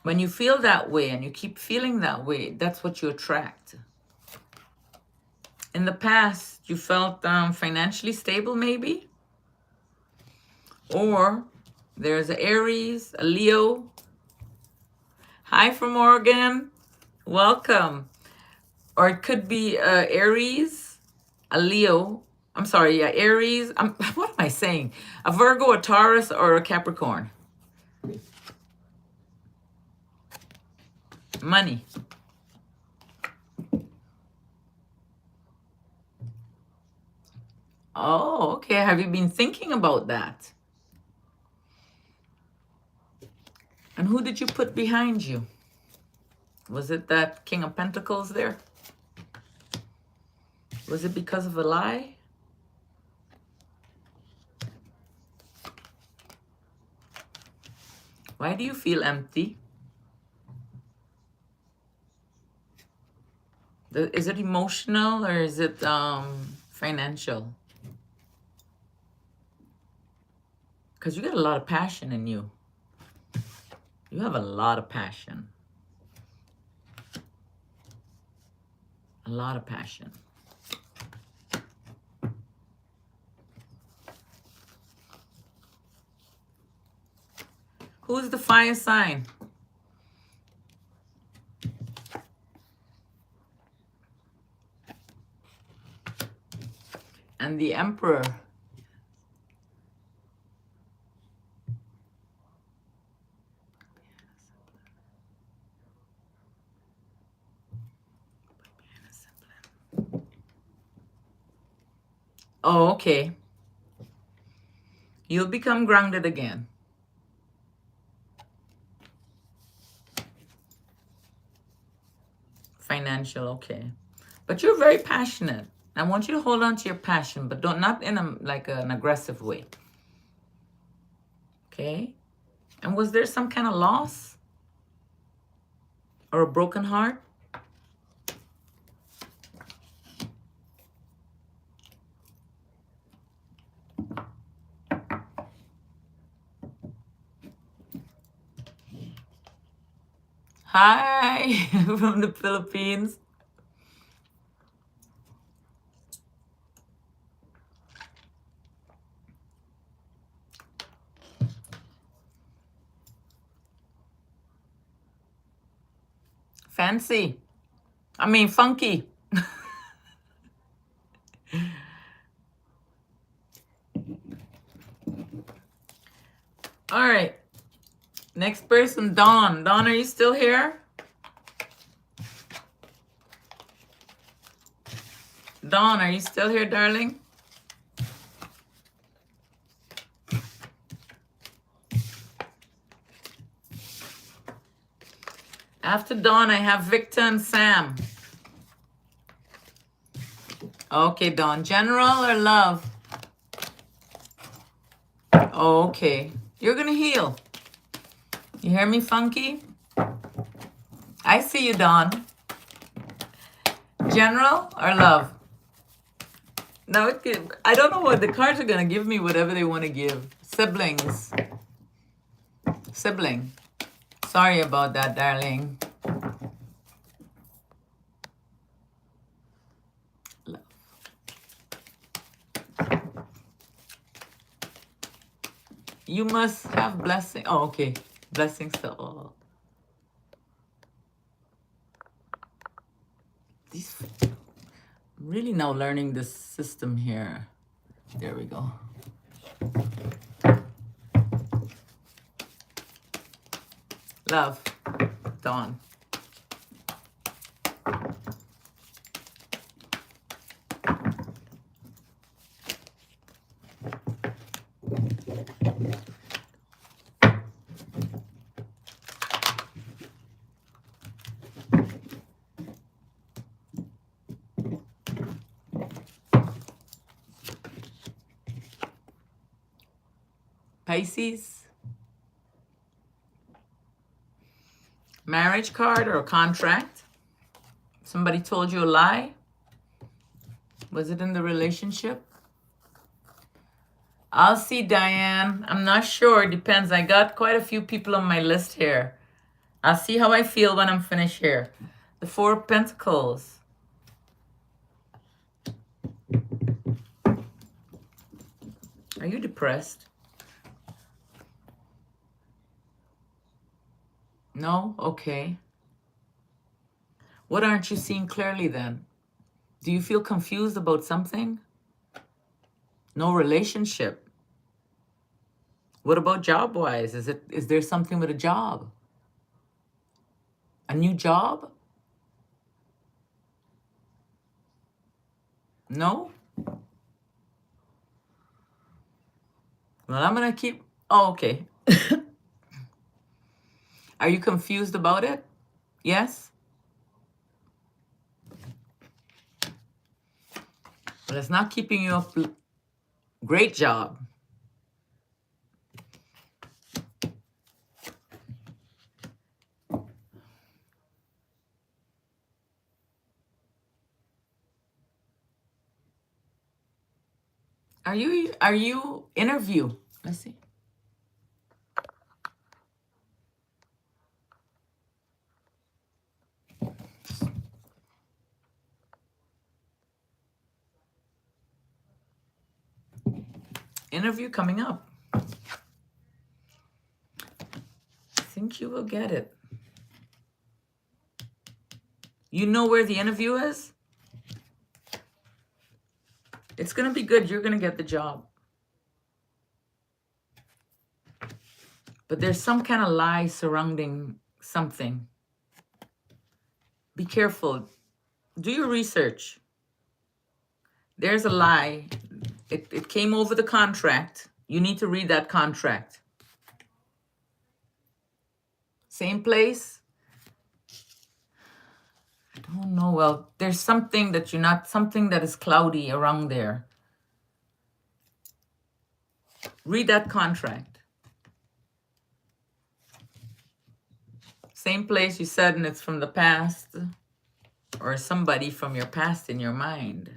When you feel that way and you keep feeling that way, that's what you attract. In the past, you felt financially stable, maybe. Or there's an Aries, a Leo. Hi from Oregon. Welcome. Or it could be Aries, a Leo. I'm sorry, yeah, Aries. What am I saying? A Virgo, a Taurus, or a Capricorn. Money. Oh, okay. Have you been thinking about that? And who did you put behind you? Was it that King of Pentacles there? Was it because of a lie? Why do you feel empty? Is it emotional or is it financial? Because you got a lot of passion in you. You have a lot of passion. A lot of passion. Who's the fire sign? And the Emperor. Oh, okay. You'll become grounded again. Financial, okay. But you're very passionate. I want you to hold on to your passion, but not in an aggressive way. Okay? And was there some kind of loss? Or a broken heart? Hi, from the Philippines. Fancy. I mean, funky. All right. Next person, Dawn. Dawn, are you still here? Dawn, are you still here, darling? After Dawn, I have Victor and Sam. Okay, Dawn. General or love? Okay. You're going to heal. You hear me, Funky? I see you, Dawn. General or love? No, I don't know what the cards are going to give me, whatever they want to give. Siblings. Sibling. Sorry about that, darling. Love. You must have blessing. Oh, okay. Blessings to all. These, I'm really now learning this system here. There we go. Love, Dawn. Pisces. Marriage card or a contract? Somebody told you a lie? Was it in the relationship? I'll see, Diane. I'm not sure. It depends. I got quite a few people on my list here. I'll see how I feel when I'm finished here. The Four of Pentacles. Are you depressed? No? Okay. What aren't you seeing clearly then? Do you feel confused about something? No relationship. What about job-wise? Is there something with a job? A new job? No? Well, I'm gonna keep... Oh, okay. Are you confused about it? Yes? Well, it's not keeping you up. Great job. Are you interview? Let's see. Interview coming up. I think you will get it. You know where the interview is? It's going to be good. You're going to get the job. But there's some kind of lie surrounding something. Be careful. Do your research. There's a lie. It came over the contract. You need to read that contract. Same place? I don't know. Well, there's something that you're not, something that is cloudy around there. Read that contract. Same place you said, and it's from the past, or somebody from your past in your mind.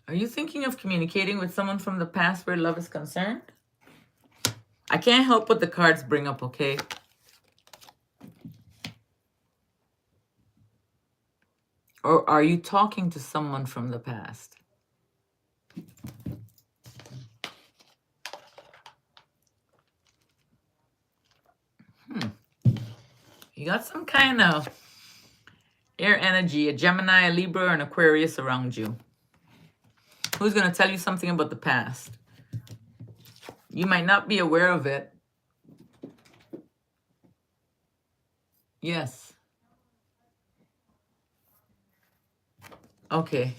Are you thinking of communicating with someone from the past where love is concerned? I can't help what the cards bring up, okay? Or are you talking to someone from the past? You got some kind of air energy, a Gemini, a Libra, or an Aquarius around you. Who's going to tell you something about the past? You might not be aware of it. Yes. Okay.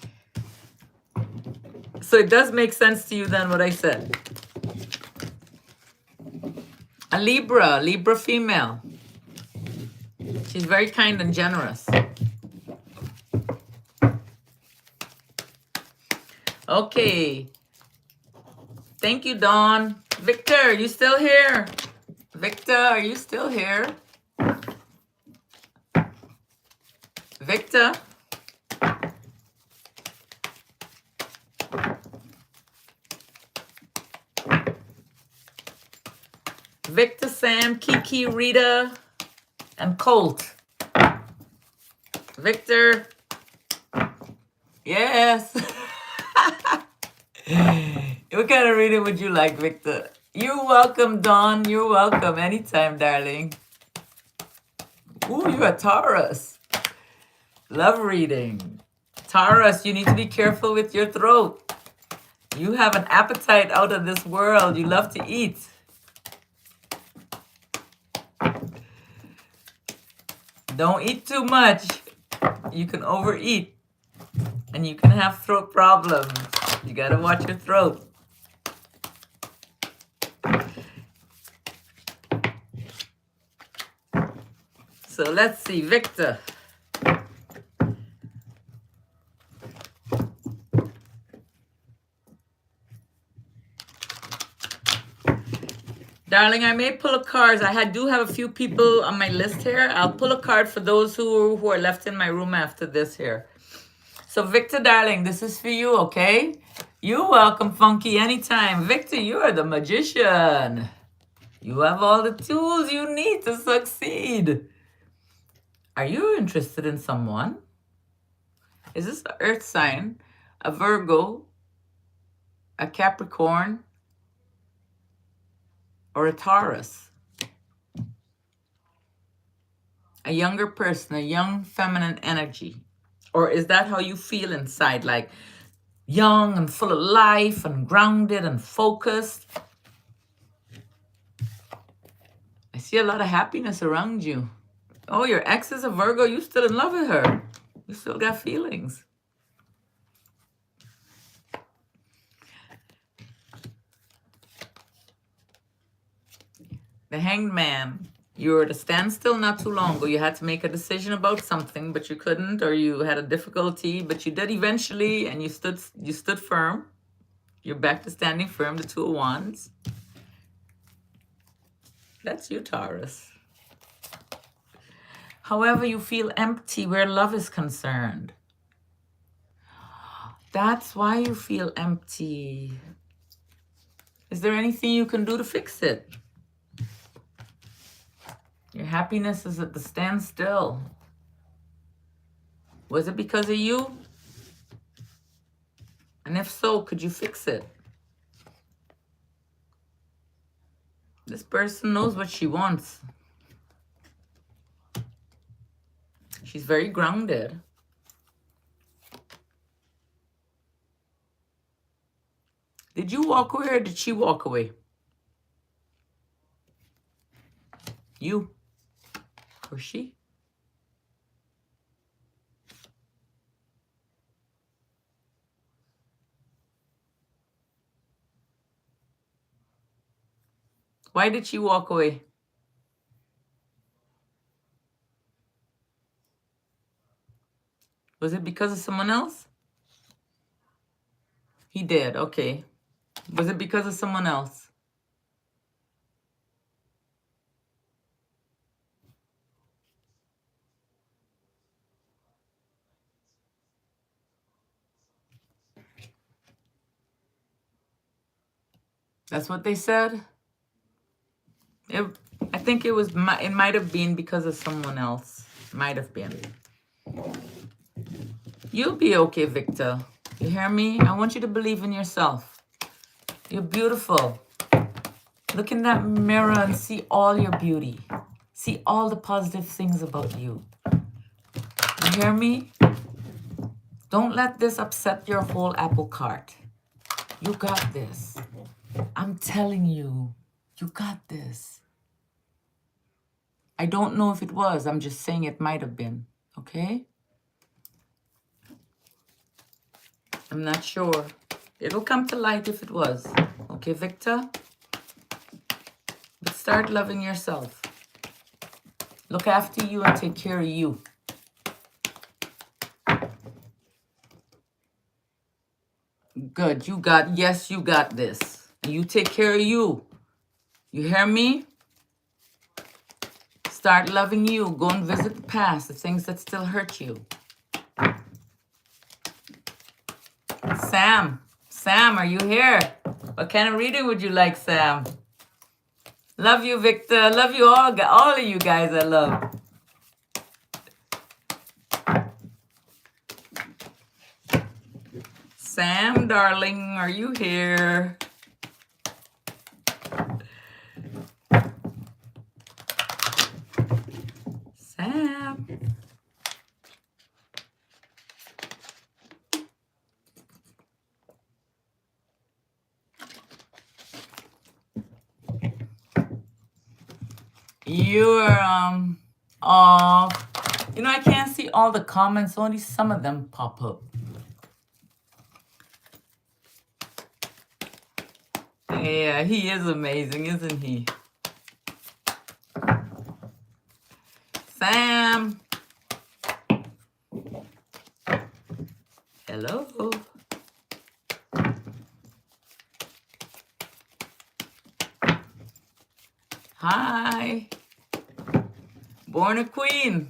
So it does make sense to you then what I said. A Libra female. She's very kind and generous. Okay. Thank you, Dawn. Victor, are you still here? Victor, are you still here? Victor? Victor, Sam, Kiki, Rita, and Colt. Victor. Yes. What kind of reading would you like, Victor? You're welcome, Dawn. You're welcome. Anytime, darling. Ooh, you're a Taurus. Love reading. Taurus, you need to be careful with your throat. You have an appetite out of this world. You love to eat. Don't eat too much. You can overeat. And you can have throat problems. You gotta watch your throat. So let's see, Victor. Darling, I may pull a card. Do have a few people on my list here. I'll pull a card for those who are left in my room after this here. So Victor, darling, this is for you, okay? You're welcome, Funky, anytime. Victor, you are the magician. You have all the tools you need to succeed. Are you interested in someone? Is this an earth sign, a Virgo, a Capricorn, or a Taurus? A younger person, a young feminine energy. Or is that how you feel inside? Like young and full of life and grounded and focused? I see a lot of happiness around you. Oh, your ex is a Virgo. You still in love with her. You still got feelings. The Hanged Man. You were at a standstill not too long ago. You had to make a decision about something, but you couldn't, or you had a difficulty, but you did eventually, and you stood firm. You're back to standing firm, the Two of Wands. That's you, Taurus. However, you feel empty where love is concerned. That's why you feel empty. Is there anything you can do to fix it? Your happiness is at the standstill. Was it because of you? And if so, could you fix it? This person knows what she wants. She's very grounded. Did you walk away or did she walk away? You or she? Why did she walk away? Was it because of someone else? He did, okay. Was it because of someone else? That's what they said? I think it might have been because of someone else. Might have been. You'll be okay, Victor. You hear me? I want you to believe in yourself. You're beautiful. Look in that mirror and see all your beauty. See all the positive things about you. You hear me? Don't let this upset your whole apple cart. You got this. I'm telling you, you got this. I don't know if it was. I'm just saying it might have been. Okay? I'm not sure. It'll come to light if it was. Okay, Victor? But start loving yourself. Look after you and take care of you. Good. You got this. You take care of you. You hear me? Start loving you. Go and visit the past, the things that still hurt you. Sam, are you here? What kind of reading would you like, Sam? Love you, Victor. Love you all of you guys I love. Sam, darling, are you here? Sam. You're off. You know, I can't see all the comments, only some of them pop up. Yeah, he is amazing, isn't he? Sam. Hello. Hi. Born a queen.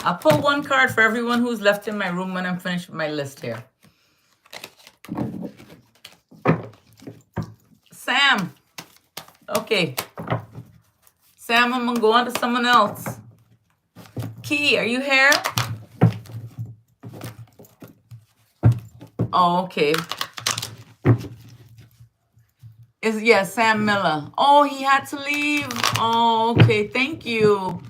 I'll pull one card for everyone who's left in my room when I'm finished with my list here. Sam. Okay. Sam, I'm gonna go on to someone else. Key, are you here? Oh, okay. Yes, Sam Miller. Oh, he had to leave. Oh, okay. Thank you.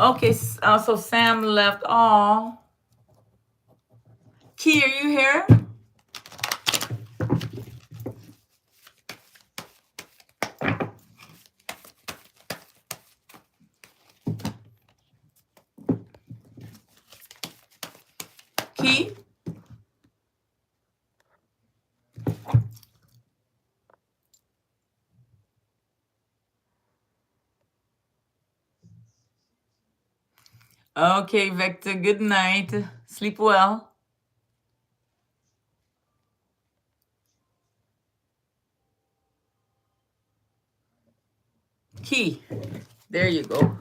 Okay, so Sam left. Oh. Key, are you here? Key? Okay, Vector, good night. Sleep well. Key. There you go.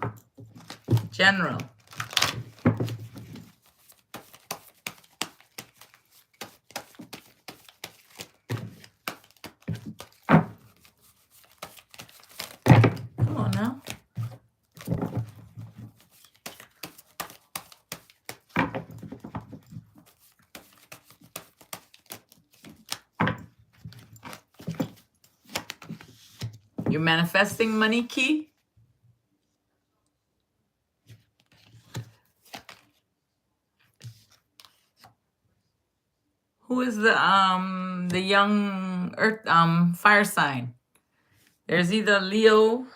General. Come on now. You're manifesting money, Key? Who is the young earth fire sign? There's either Leo,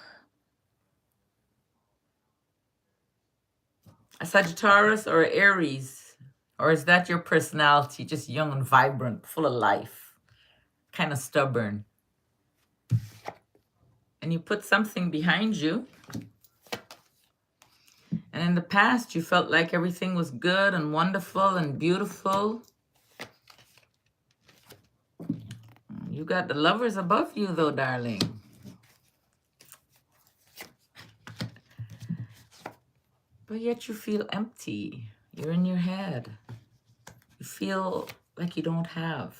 a Sagittarius, or Aries. Or is that your personality? Just young and vibrant, full of life, kind of stubborn. And you put something behind you. And in the past, you felt like everything was good and wonderful and beautiful. You got the lovers above you, though, darling. But yet you feel empty. You're in your head. You feel like you don't have.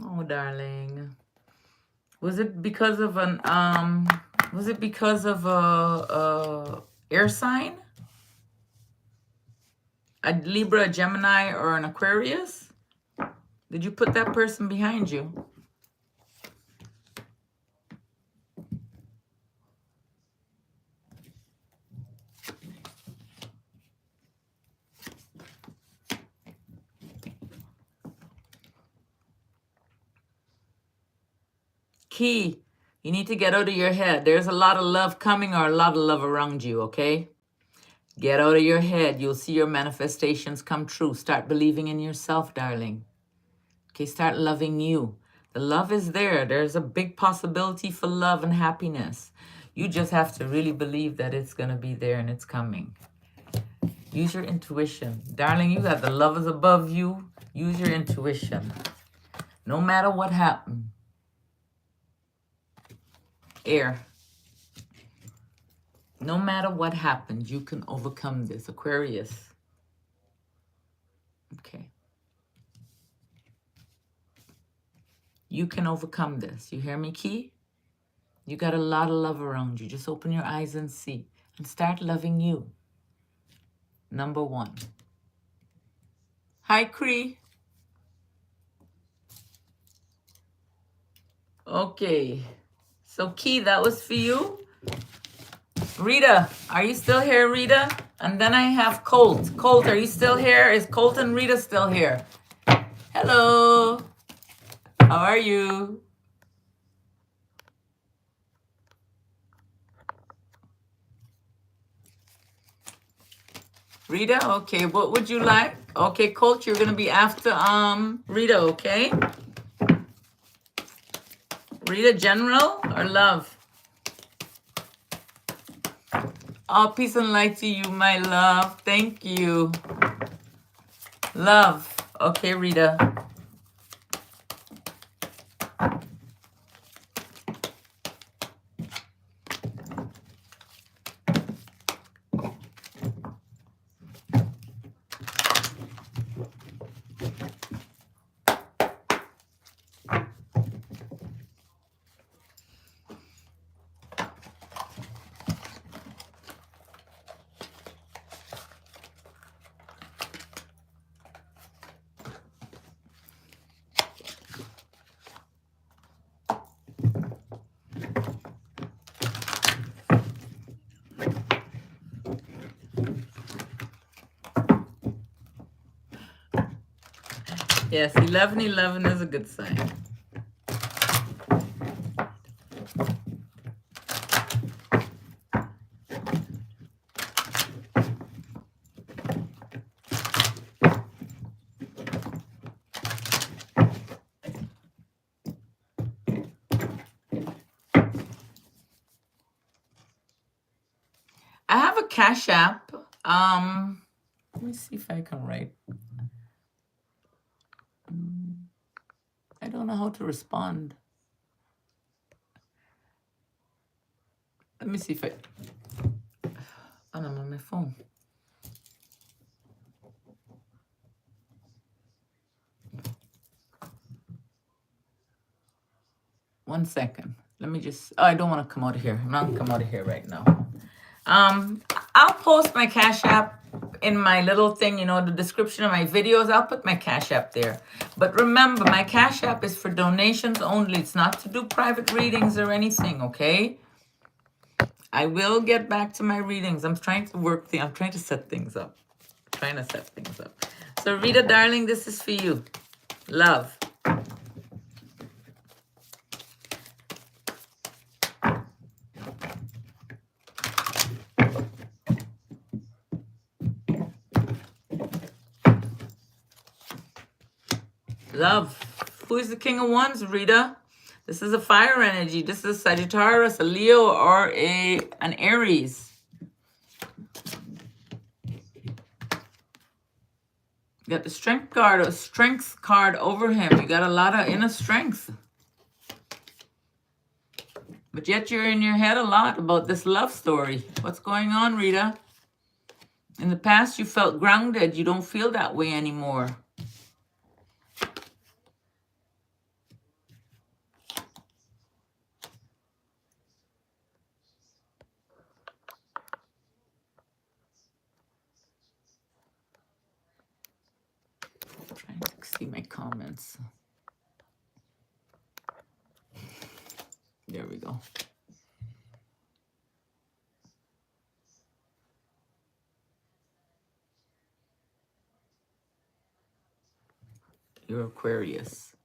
Oh, darling. Was it because of an air sign? A Libra, a Gemini, or an Aquarius? Did you put that person behind you? Key, you need to get out of your head. There's a lot of love coming or a lot of love around you, okay? Get out of your head. You'll see your manifestations come true. Start believing in yourself, darling. Okay, start loving you. The love is there. There's a big possibility for love and happiness. You just have to really believe that it's going to be there and it's coming. Use your intuition. Darling, you got the lovers above you. Use your intuition. No matter what happens. Air. No matter what happens, you can overcome this. Aquarius. Okay. You can overcome this. You hear me, Key? You got a lot of love around you. Just open your eyes and see. And start loving you. Number one. Hi, Cree. Okay. So, Key, that was for you. Rita, are you still here, Rita? And then I have Colt. Colt, are you still here? Is Colt and Rita still here? Hello. How are you? Rita, okay, what would you like? Okay, Colt, you're gonna be after Rita, okay? Rita, general or love? Oh, peace and light to you, my love. Thank you. Love. Okay, Rita. Yes, 1111 is a good sign. I have a Cash App. Let me see if I can write. I don't know how to respond. Let me see if oh, I'm on my phone. One second. Let me just, oh, I don't want to come out of here. I'm not gonna come out of here right now. I'll post my Cash App in my little thing, you know, the description of my videos. I'll put my Cash App there. But remember, my Cash App is for donations only. It's not to do private readings or anything, okay? I will get back to my readings. I'm trying to set things up. So Rita, darling, this is for you. Love. Love. Who is the King of Wands, Rita? This is a fire energy. This is a Sagittarius, a Leo, or an Aries. You got the strength card over him. You got a lot of inner strength. But yet you're in your head a lot about this love story. What's going on, Rita? In the past, you felt grounded. You don't feel that way anymore. I'm trying to see my comments. There we go. You're Aquarius.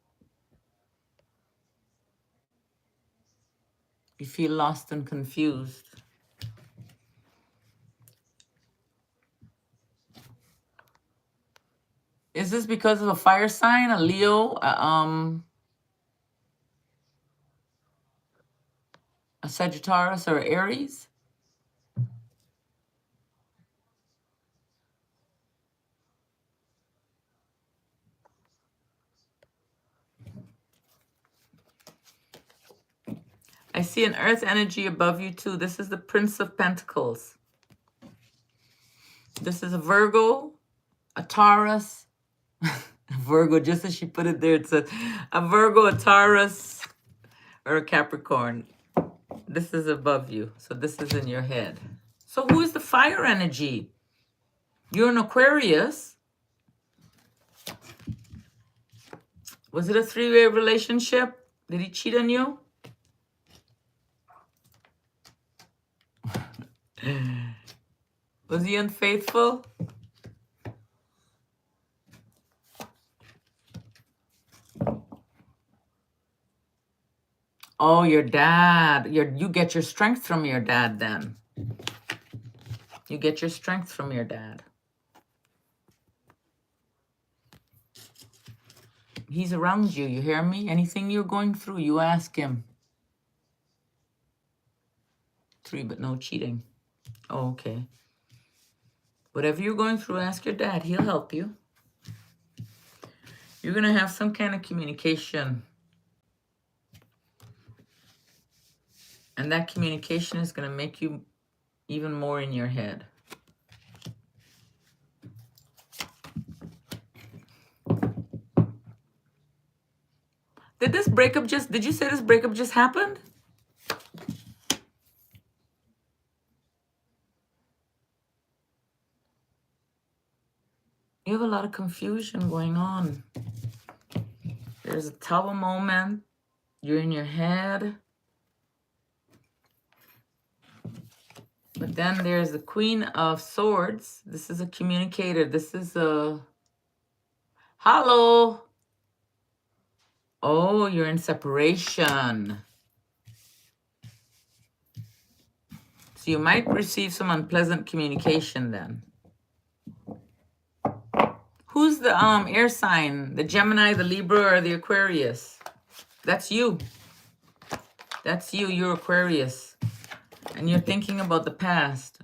You feel lost and confused. Is this because of a fire sign, a Leo, a Sagittarius, or Aries? I see an earth energy above you too. This is the Prince of Pentacles. This is a Virgo, a Taurus, Virgo, just as she put it there, it says a Virgo, a Taurus, or a Capricorn. This is above you. So this is in your head. So who is the fire energy? You're an Aquarius. Was it a three-way relationship? Did he cheat on you? Was he unfaithful? Oh, your dad. You get your strength from your dad then. You get your strength from your dad. He's around you. You hear me? Anything you're going through, you ask him. 3, but no cheating. Oh, okay. Whatever you're going through, ask your dad. He'll help you. You're going to have some kind of communication. And that communication is going to make you even more in your head. Did you say this breakup just happened? You have a lot of confusion going on. There's a Tower moment. You're in your head. But then there's the Queen of Swords. This is a communicator. This is a... Hello. Oh, you're in separation. So you might receive some unpleasant communication then. Who's the air sign? The Gemini, the Libra, or the Aquarius? That's you. That's you. You're Aquarius. And you're thinking about the past.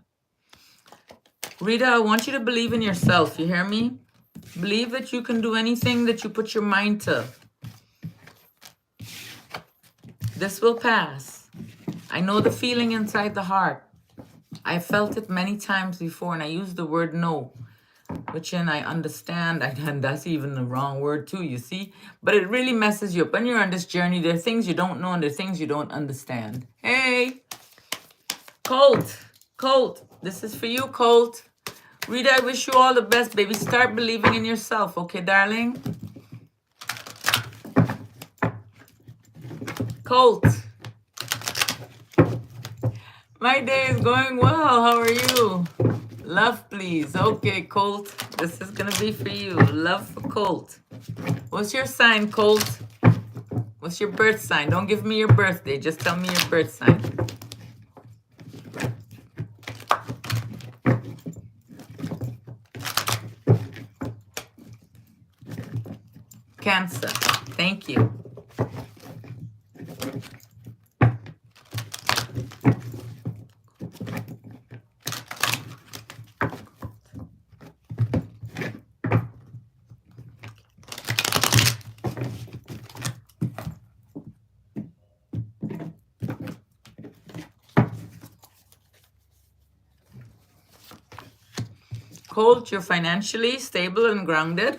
Rita, I want you to believe in yourself. You hear me? Believe that you can do anything that you put your mind to. This will pass. I know the feeling inside the heart. I felt it many times before, and I used the word no, which then I understand. And that's even the wrong word too, you see? But it really messes you up. When you're on this journey, there are things you don't know and there are things you don't understand. Hey, Colt, this is for you, Colt. Rita, I wish you all the best, baby. Start believing in yourself, okay, darling? Colt. My day is going well. How are you? Love, please. Okay, Colt. This is going to be for you. Love for Colt. What's your sign, Colt? What's your birth sign? Don't give me your birthday. Just tell me your birth sign. Cancer. Thank you. Colt, you're financially stable and grounded.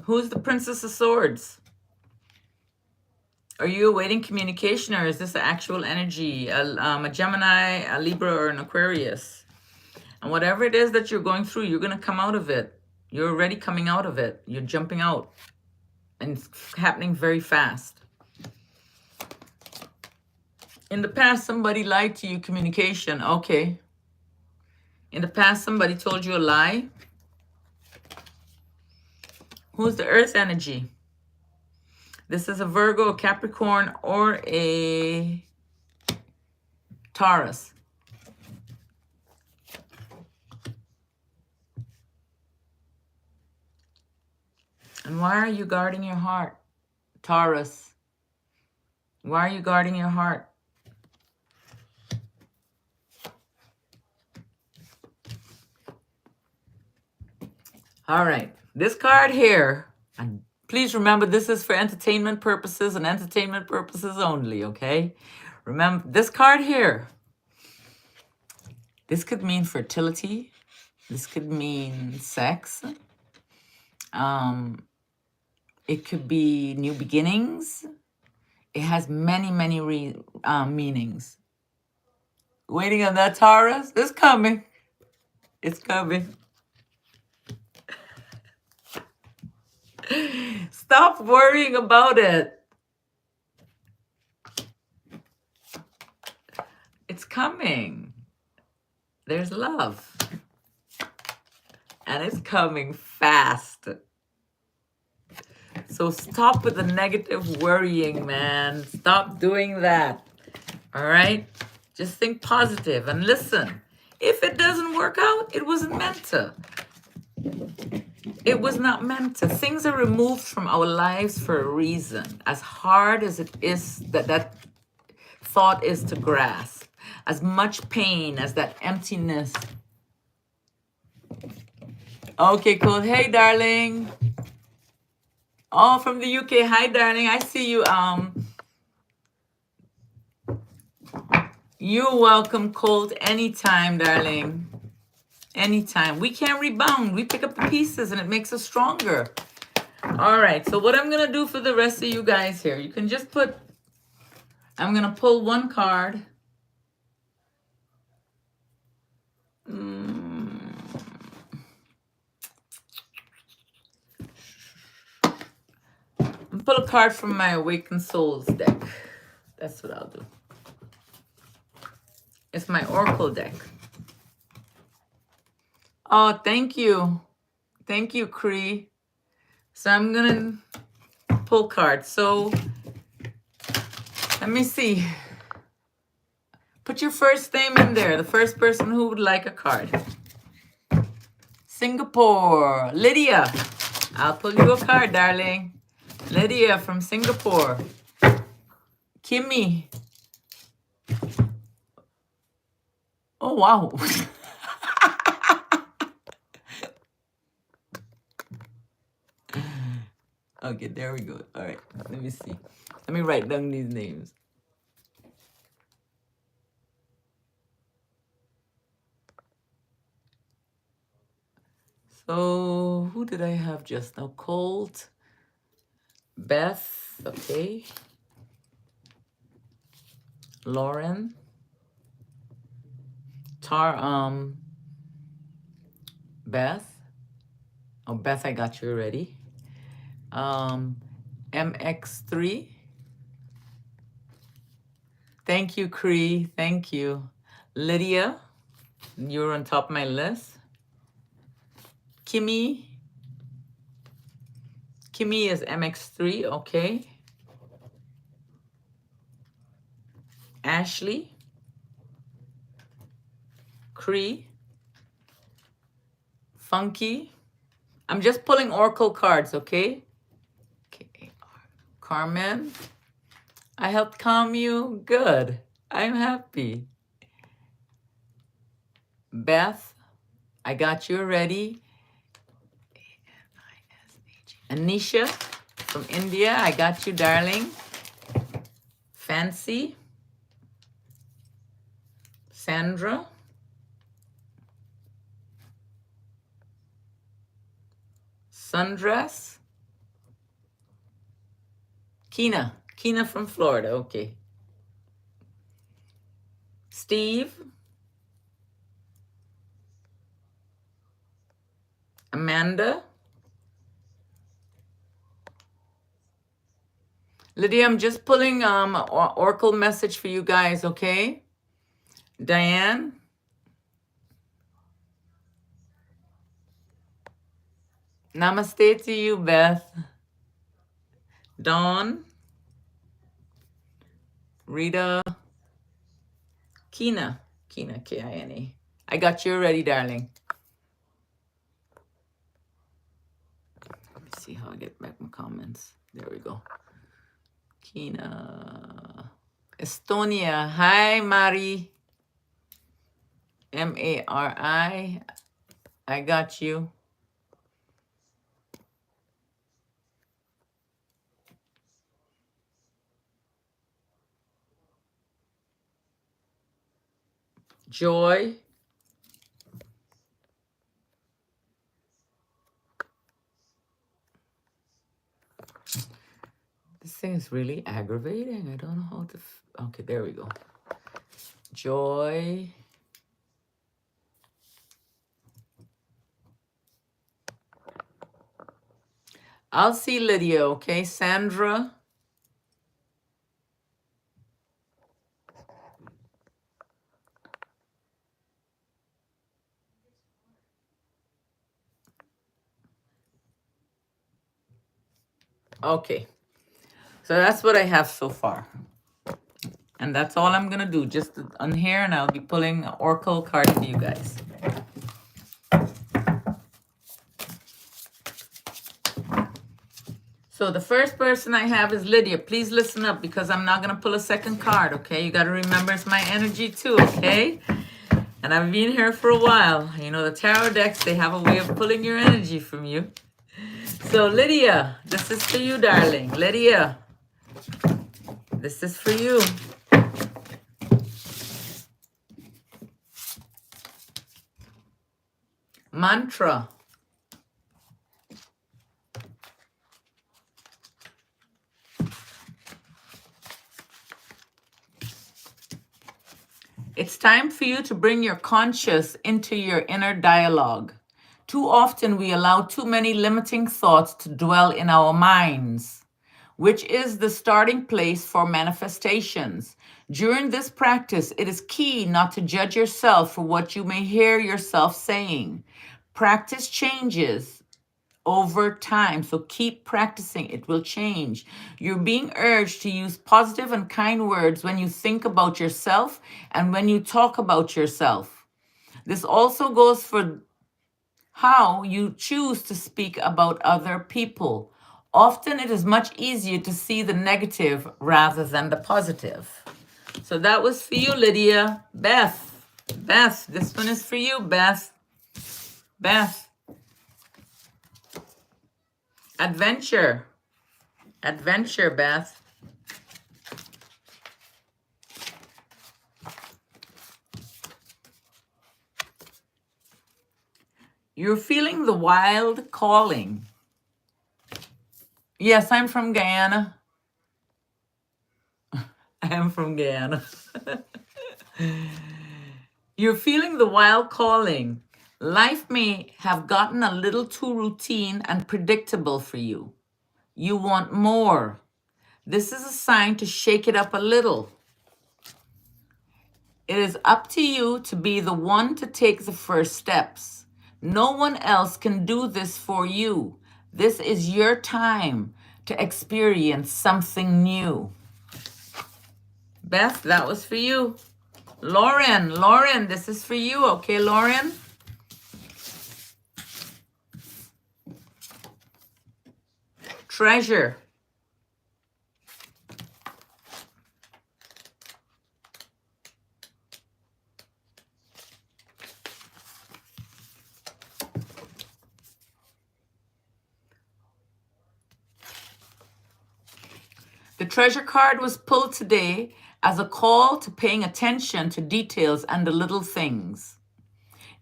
Who's the Princess of Swords? Are you awaiting communication, or is this an actual energy? A Gemini, a Libra, or an Aquarius? And whatever it is that you're going through, you're going to come out of it. You're already coming out of it. You're jumping out. And it's happening very fast. In the past, somebody lied to you, communication. Okay. In the past, somebody told you a lie. Who's the Earth energy? This is a Virgo, a Capricorn, or a Taurus. And why are you guarding your heart, Taurus? Why are you guarding your heart? All right, this card here, and please remember this is for entertainment purposes and entertainment purposes only, okay? Remember, this card here, this could mean fertility. This could mean sex. It could be new beginnings. It has many, many meanings. Waiting on that, Taurus? It's coming. It's coming. Stop worrying about it. It's coming. There's love. And it's coming fast. So stop with the negative worrying, man. Stop doing that. All right? Just think positive and listen. If it doesn't work out, it wasn't meant to. It was not meant to. Things are removed from our lives for a reason. As hard as it is that thought is to grasp, as much pain as that emptiness. Okay, cool. Hey, darling. Oh, from the UK. Hi, darling. I see you. You're welcome, Colt. Anytime, darling. Anytime. We can't rebound. We pick up the pieces and it makes us stronger. All right. So what I'm going to do for the rest of you guys here, you can just put, I'm going to pull one card. Pull a card from my Awakened Souls deck. That's what I'll do. It's my Oracle deck. Oh, thank you. Thank you, Cree. So I'm going to pull cards. So let me see. Put your first name in there. The first person who would like a card. Singapore. Lydia. I'll pull you a card, darling. Lydia from Singapore. Kimmy. Oh, wow. Okay, there we go. All right, let me see. Let me write down these names. So, who did I have just now? Colt. Beth, okay. Lauren. Beth. Oh, Beth, I got you already. MX3. Thank you, Cree. Thank you. Lydia, you're on top of my list. Kimmy. Kimmy is MX3, okay. Ashley. Cree. Funky. I'm just pulling Oracle cards, okay? Carmen. I helped calm you. Good. I'm happy. Beth. I got you ready. Anisha from India. I got you, darling. Fancy. Sandra. Sundress. Kina. Kina from Florida. Okay. Steve. Amanda. Lydia, I'm just pulling Oracle message for you guys, okay? Diane. Namaste to you, Beth. Dawn. Rita. Kina. Kina, K-I-N-A. I got you ready, darling. Let me see how I get back my comments. There we go. Kina. Estonia. Hi, Mari. M-A-R-I. I got you. Joy. Let's thing is really aggravating. I don't know how to. Okay, there we go. Joy. I'll see Lydia, okay? Sandra. Okay. So that's what I have so far. And that's all I'm going to do. Just on here, and I'll be pulling an oracle card for you guys. So the first person I have is Lydia. Please listen up because I'm not going to pull a second card, okay? You got to remember it's my energy too, okay? And I've been here for a while. You know, the tarot decks, they have a way of pulling your energy from you. So Lydia, this is for you, darling. Lydia, this is for you. Mantra. It's time for you to bring your conscious into your inner dialogue. Too often we allow too many limiting thoughts to dwell in our minds, which is the starting place for manifestations. During this practice, it is key not to judge yourself for what you may hear yourself saying. Practice changes over time, so keep practicing. It will change. You're being urged to use positive and kind words when you think about yourself and when you talk about yourself. This also goes for how you choose to speak about other people. Often it is much easier to see the negative rather than the positive. So that was for you, Lydia. Beth, this one is for you, Beth. Adventure, Beth. You're feeling the wild calling. Yes, I'm from Guyana. I am from Guyana. You're feeling the wild calling. Life may have gotten a little too routine and predictable for you. You want more. This is a sign to shake it up a little. It is up to you to be the one to take the first steps. No one else can do this for you. This is your time to experience something new. Beth, that was for you. Lauren, this is for you. Okay, Lauren? Treasure. The treasure card was pulled today as a call to paying attention to details and the little things.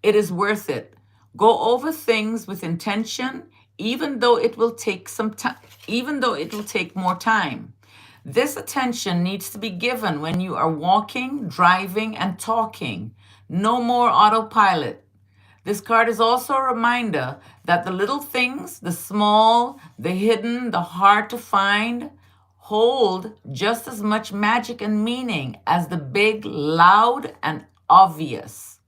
It is worth it. Go over things with intention, even though it will take some time, even though it will take more time. This attention needs to be given when you are walking, driving, and talking. No more autopilot. This card is also a reminder that the little things, the small, the hidden, the hard to find, hold just as much magic and meaning as the big, loud, and obvious.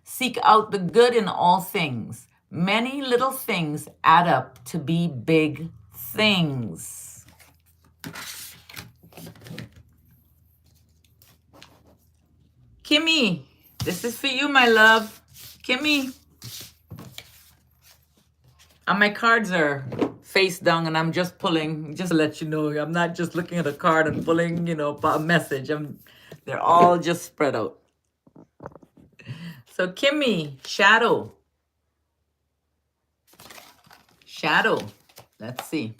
Seek out the good in all things. Many little things add up to be big things. Kimmy, this is for you, my love. Kimmy. And my cards are face down and I'm just pulling, just to let you know, I'm not just looking at a card and pulling, a message. They're all just spread out. So Kimmy, shadow. Let's see.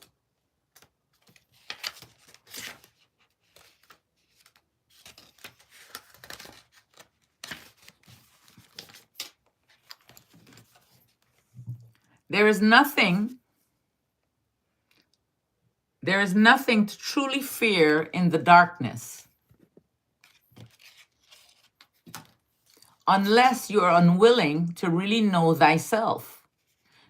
There There is nothing to truly fear in the darkness, unless you are unwilling to really know thyself.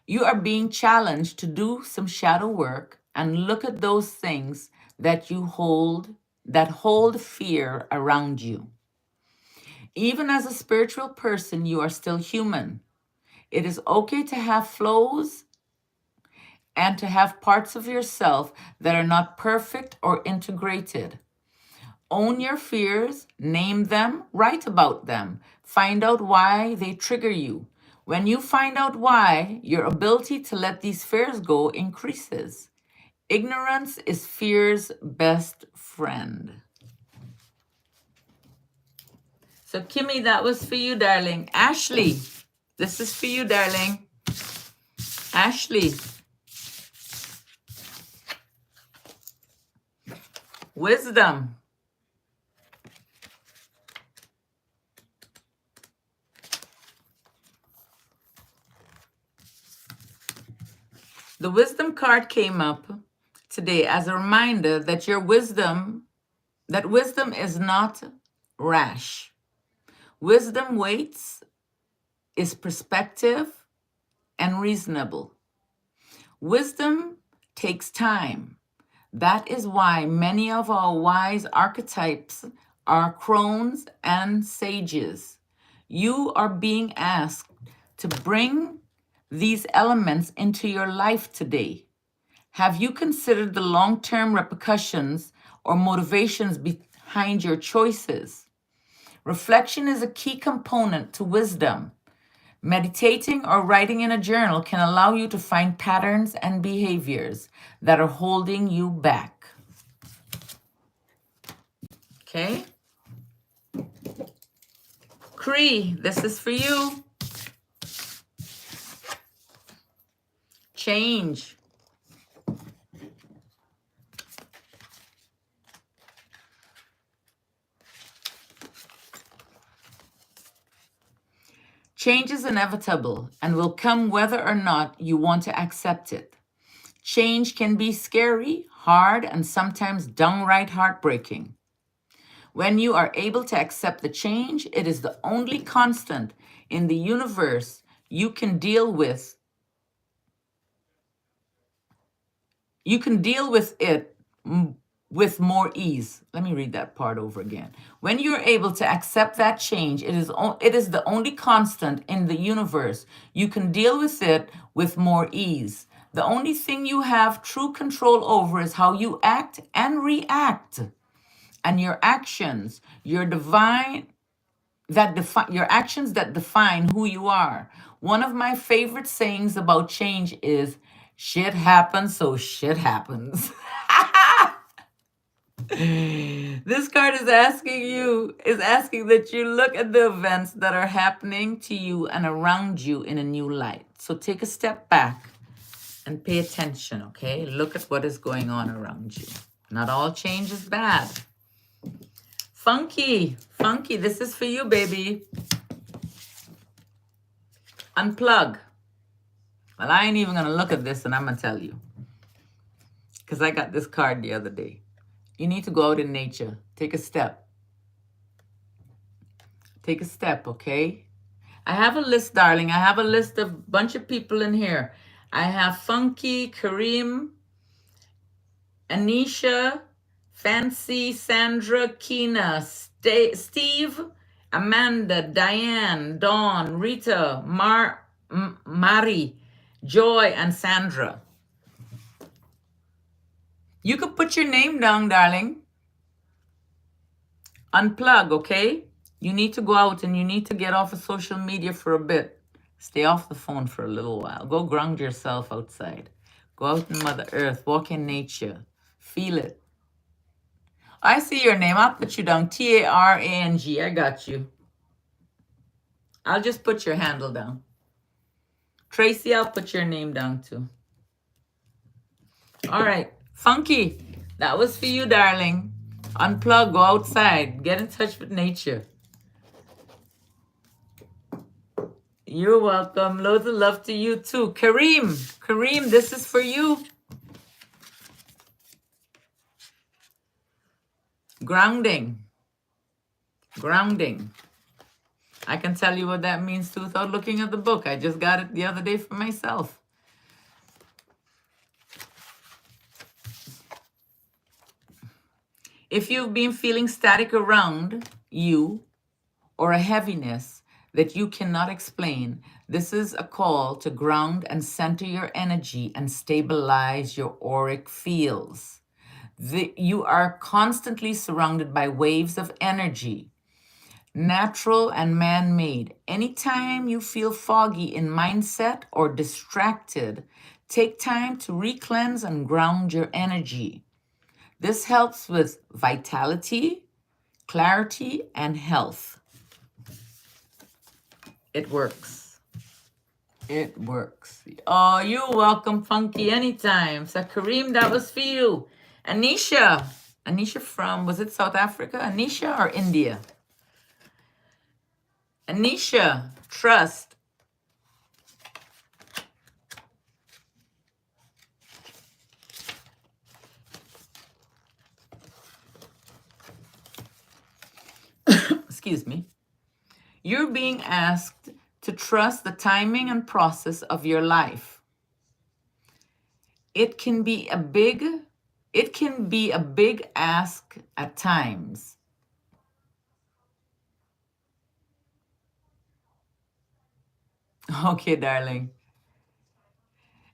You are being challenged to do some shadow work and look at those things that hold fear around you. Even as a spiritual person, you are still human. It is okay to have flaws and to have parts of yourself that are not perfect or integrated. Own your fears, name them, write about them, find out why they trigger you. When you find out why, your ability to let these fears go increases. Ignorance is fear's best friend. So, Kimmy, that was for you, darling. Ashley, this is for you, darling. Ashley, wisdom. The wisdom card came up today as a reminder that wisdom is not rash. Wisdom waits, is perspective, and reasonable. Wisdom takes time. That is why many of our wise archetypes are crones and sages. You are being asked to bring these elements into your life today. Have you considered the long-term repercussions or motivations behind your choices? Reflection is a key component to wisdom. Meditating or writing in a journal can allow you to find patterns and behaviors that are holding you back. Okay? Cree, this is for you. Change. Change is inevitable and will come whether or not you want to accept it. Change can be scary, hard, and sometimes downright heartbreaking. When you are able to accept the change, it is the only constant in the universe you can deal with. You can deal with it with more ease. Let me read that part over again. When you're able to accept that change, it is the only constant in the universe. You can deal with it with more ease. The only thing you have true control over is how you act and react. And your actions, your actions that define who you are. One of my favorite sayings about change is, shit happens, so shit happens. This card is asking that you look at the events that are happening to you and around you in a new light. So take a step back and pay attention, okay? Look at what is going on around you. Not all change is bad. Funky, this is for you, baby. Unplug. Well, I ain't even gonna look at this and I'm gonna tell you. Because I got this card the other day. You need to go out in nature. Take a step. Take a step, okay? I have a list, darling. I have a list of a bunch of people in here. I have Funky, Kareem, Anisha, Fancy, Sandra, Kina, Steve, Amanda, Diane, Dawn, Rita, Mari, Joy, and Sandra. You could put your name down, darling. Unplug, okay? You need to go out and you need to get off of social media for a bit. Stay off the phone for a little while. Go ground yourself outside. Go out in Mother Earth. Walk in nature. Feel it. I see your name. I'll put you down. Tarang. I got you. I'll just put your handle down. Tracy, I'll put your name down too. All right. Funky, that was for you, darling. Unplug, go outside, get in touch with nature. You're welcome. Loads of love to you too. Kareem, this is for you. Grounding. Grounding. I can tell you what that means too without looking at the book. I just got it the other day for myself. If you've been feeling static around you or a heaviness that you cannot explain, this is a call to ground and center your energy and stabilize your auric fields. You are constantly surrounded by waves of energy, natural and man-made. Anytime you feel foggy in mindset or distracted, take time to re-cleanse and ground your energy. This helps with vitality, clarity, and health. It works. It works. Oh, you're welcome, Funky, anytime. So, Kareem, that was for you. Anisha. Anisha from, was it South Africa? Anisha or India? Anisha, trust. Excuse me. You're being asked to trust the timing and process of your life. It can be a big ask at times. Okay, darling.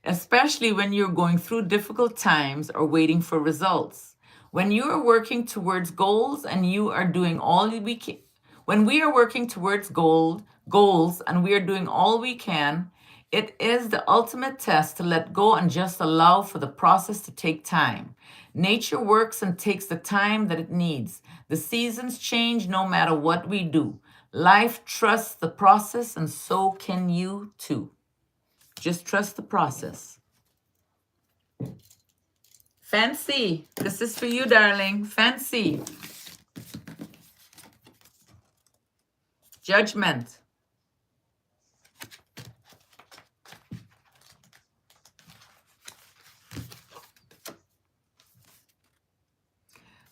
Especially when you're going through difficult times or waiting for results. When you are working towards goals and you are doing all we can, when we are working towards goals and we are doing all we can, it is the ultimate test to let go and just allow for the process to take time. Nature works and takes the time that it needs. The seasons change no matter what we do. Life trusts the process, and so can you too. Just trust the process. Fancy, this is for you, darling. Fancy. Judgment.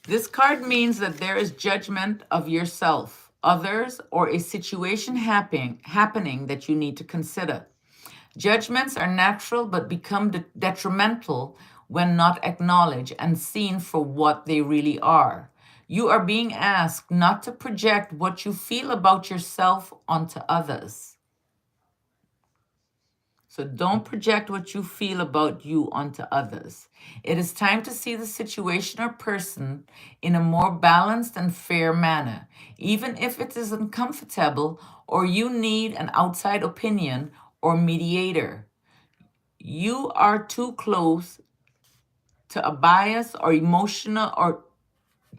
This card means that there is judgment of yourself, others, or a situation happening that you need to consider. Judgments are natural but become detrimental when not acknowledged and seen for what they really are. You are being asked not to project what you feel about yourself onto others. So don't project what you feel about you onto others. It is time to see the situation or person in a more balanced and fair manner, even if it is uncomfortable or you need an outside opinion or mediator. You are too close to a bias or emotional or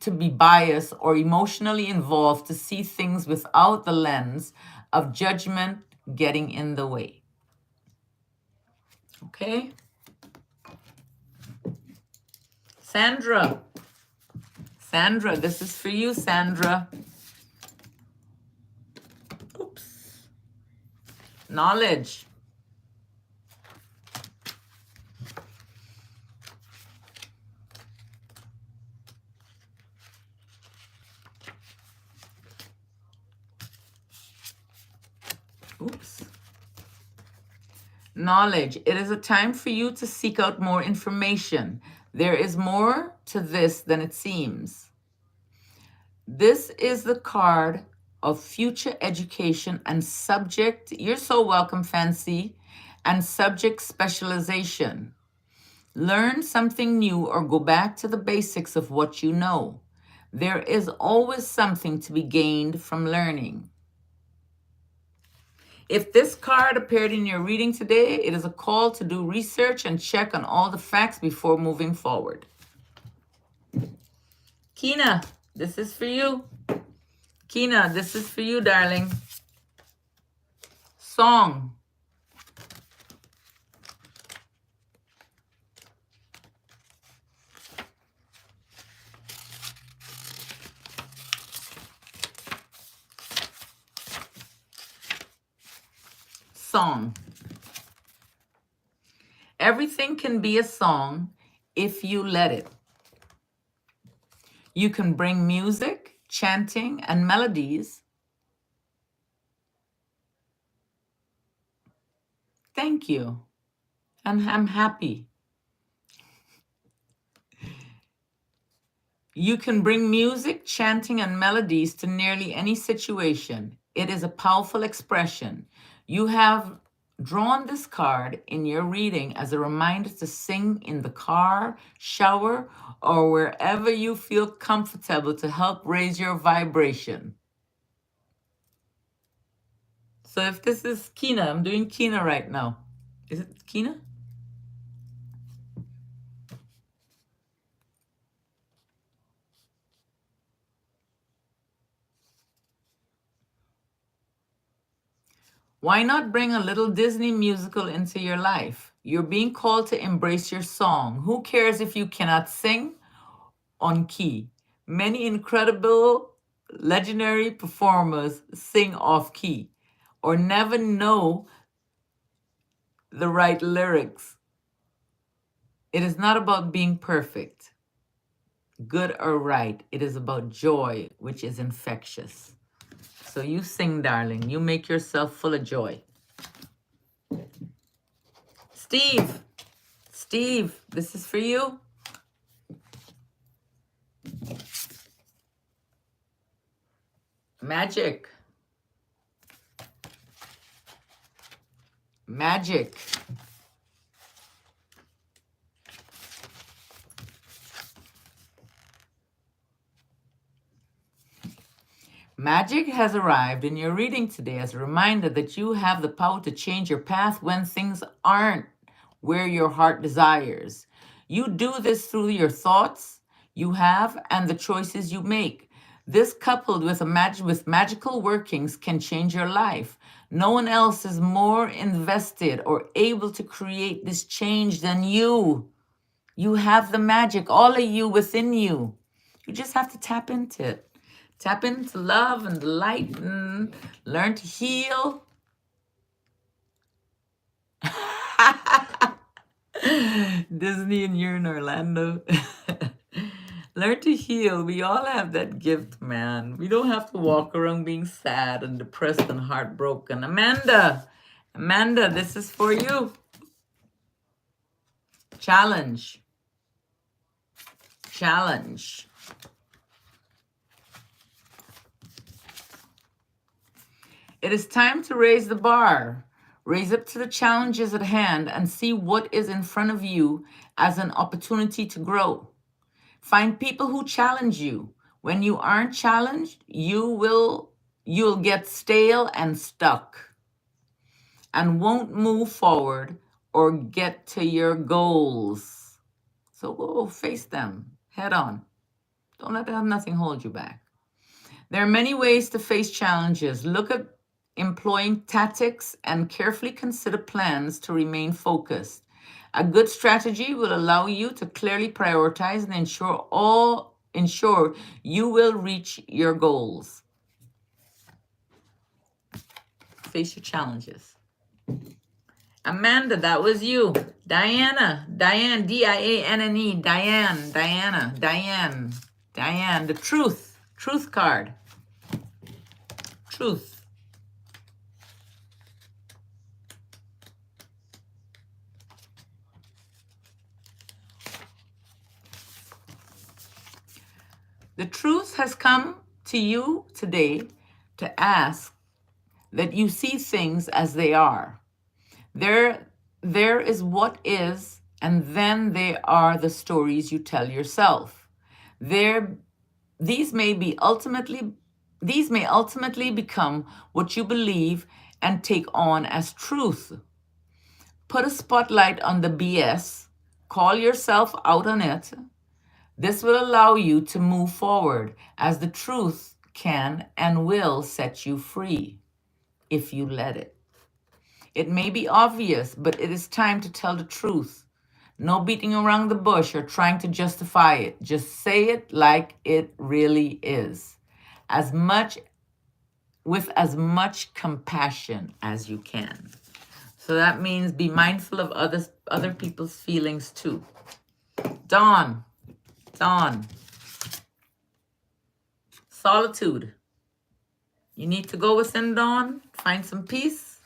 to be biased or emotionally involved to see things without the lens of judgment getting in the way. Okay? Sandra. Sandra, this is for you, Sandra. Oops. Knowledge. Oops. Knowledge. It is a time for you to seek out more information. There is more to this than it seems. This is the card of future education and subject. You're so welcome, Fancy. And subject specialization. Learn something new or go back to the basics of what you know. There is always something to be gained from learning. If this card appeared in your reading today, it is a call to do research and check on all the facts before moving forward. Kina, this is for you. Kina, this is for you, darling. Song. Song. Everything can be a song if you let it. You can bring music, chanting, and melodies. Thank you. And I'm happy. You can bring music, chanting, and melodies to nearly any situation. It is a powerful expression. You have drawn this card in your reading as a reminder to sing in the car, shower, or wherever you feel comfortable to help raise your vibration. So if this is Kina, I'm doing Kina right now. Is it Kina? Why not bring a little Disney musical into your life? You're being called to embrace your song. Who cares if you cannot sing on key? Many incredible, legendary performers sing off key or never know the right lyrics. It is not about being perfect, good or right. It is about joy, which is infectious. So you sing, darling. You make yourself full of joy. Steve, this is for you. Magic. Magic. Magic has arrived in your reading today as a reminder that you have the power to change your path when things aren't where your heart desires. You do this through your thoughts you have and the choices you make. This, coupled with with magical workings, can change your life. No one else is more invested or able to create this change than you. You have the magic, all of you within you. You just have to tap into it. Tap into love and light and learn to heal. Disney and you're in Orlando. Learn to heal. We all have that gift, man. We don't have to walk around being sad and depressed and heartbroken. Amanda, this is for you. Challenge. It is time to raise the bar. Raise up to the challenges at hand and see what is in front of you as an opportunity to grow. Find people who challenge you. When you aren't challenged, you'll get stale and stuck and won't move forward or get to your goals. So go face them head on. Don't let nothing hold you back. There are many ways to face challenges. Look at employing tactics and carefully consider plans to remain focused. A good strategy will allow you to clearly prioritize and ensure you will reach your goals. Face your challenges. Amanda, that was you. Diane, D-I-A-N-N-E, Diane, the truth card. Truth. The truth has come to you today to ask that you see things as they are. There is what is, and then there are the stories you tell yourself. These may ultimately become what you believe and take on as truth. Put a spotlight on the BS, call yourself out on it. This will allow you to move forward as the truth can and will set you free if you let it. It may be obvious, but it is time to tell the truth. No beating around the bush or trying to justify it. Just say it like it really is. With as much compassion as you can. So that means be mindful of other people's feelings too. Dawn. Solitude. You need to go within, Dawn. Find some peace.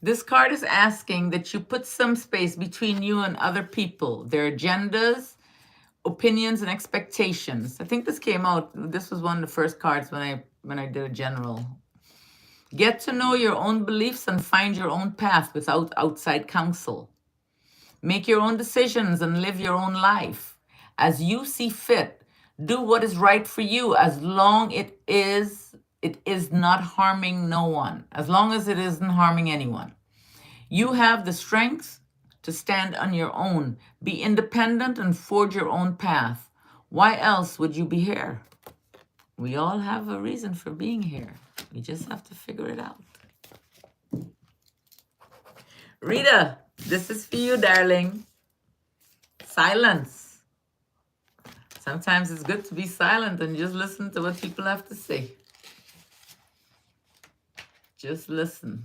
This card is asking that you put some space between you and other people, their agendas, opinions, and expectations. I think this came out. This was one of the first cards when I did a general. Get to know your own beliefs and find your own path without outside counsel. Make your own decisions and live your own life as you see fit. Do what is right for you as long it is not harming no one, as long as it isn't harming anyone. You have the strength to stand on your own, be independent and forge your own path. Why else would you be here? We all have a reason for being here. We just have to figure it out. Rita, this is for you, darling. Silence. Sometimes it's good to be silent and just listen to what people have to say. Just listen.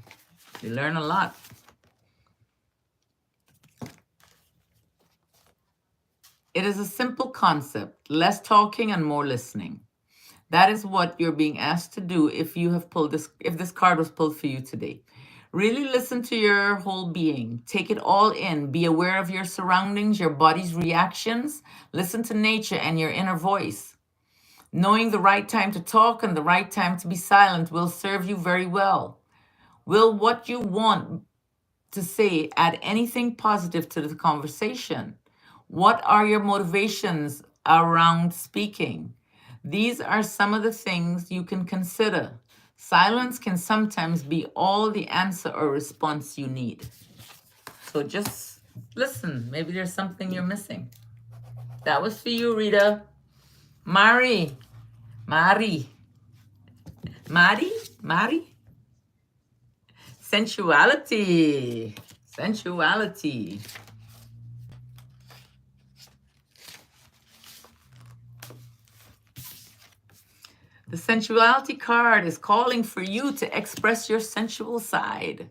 You learn a lot. It is a simple concept, less talking and more listening. That is what you're being asked to do if this card was pulled for you today. Really listen to your whole being. Take it all in. Be aware of your surroundings, your body's reactions. Listen to nature and your inner voice. Knowing the right time to talk and the right time to be silent will serve you very well. Will what you want to say add anything positive to the conversation? What are your motivations around speaking? These are some of the things you can consider. Silence can sometimes be all the answer or response you need. So just listen. Maybe there's something you're missing. That was for you, Rita. Mari. Sensuality. The sensuality card is calling for you to express your sensual side.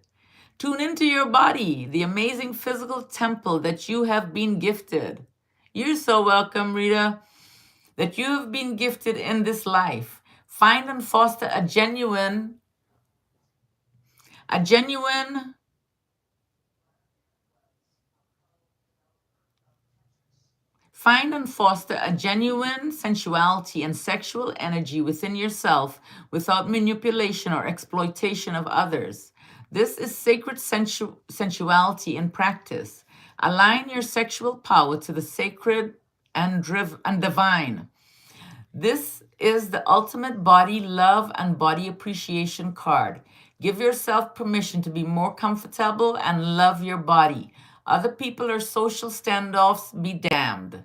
Tune into your body, the amazing physical temple that you have been gifted. You're so welcome, Rita, that you have been gifted in this life. Find and foster a genuine sensuality and sexual energy within yourself without manipulation or exploitation of others. This is sacred sensuality in practice. Align your sexual power to the sacred and divine. This is the ultimate body love and body appreciation card. Give yourself permission to be more comfortable and love your body. Other people are social standoffs, be damned.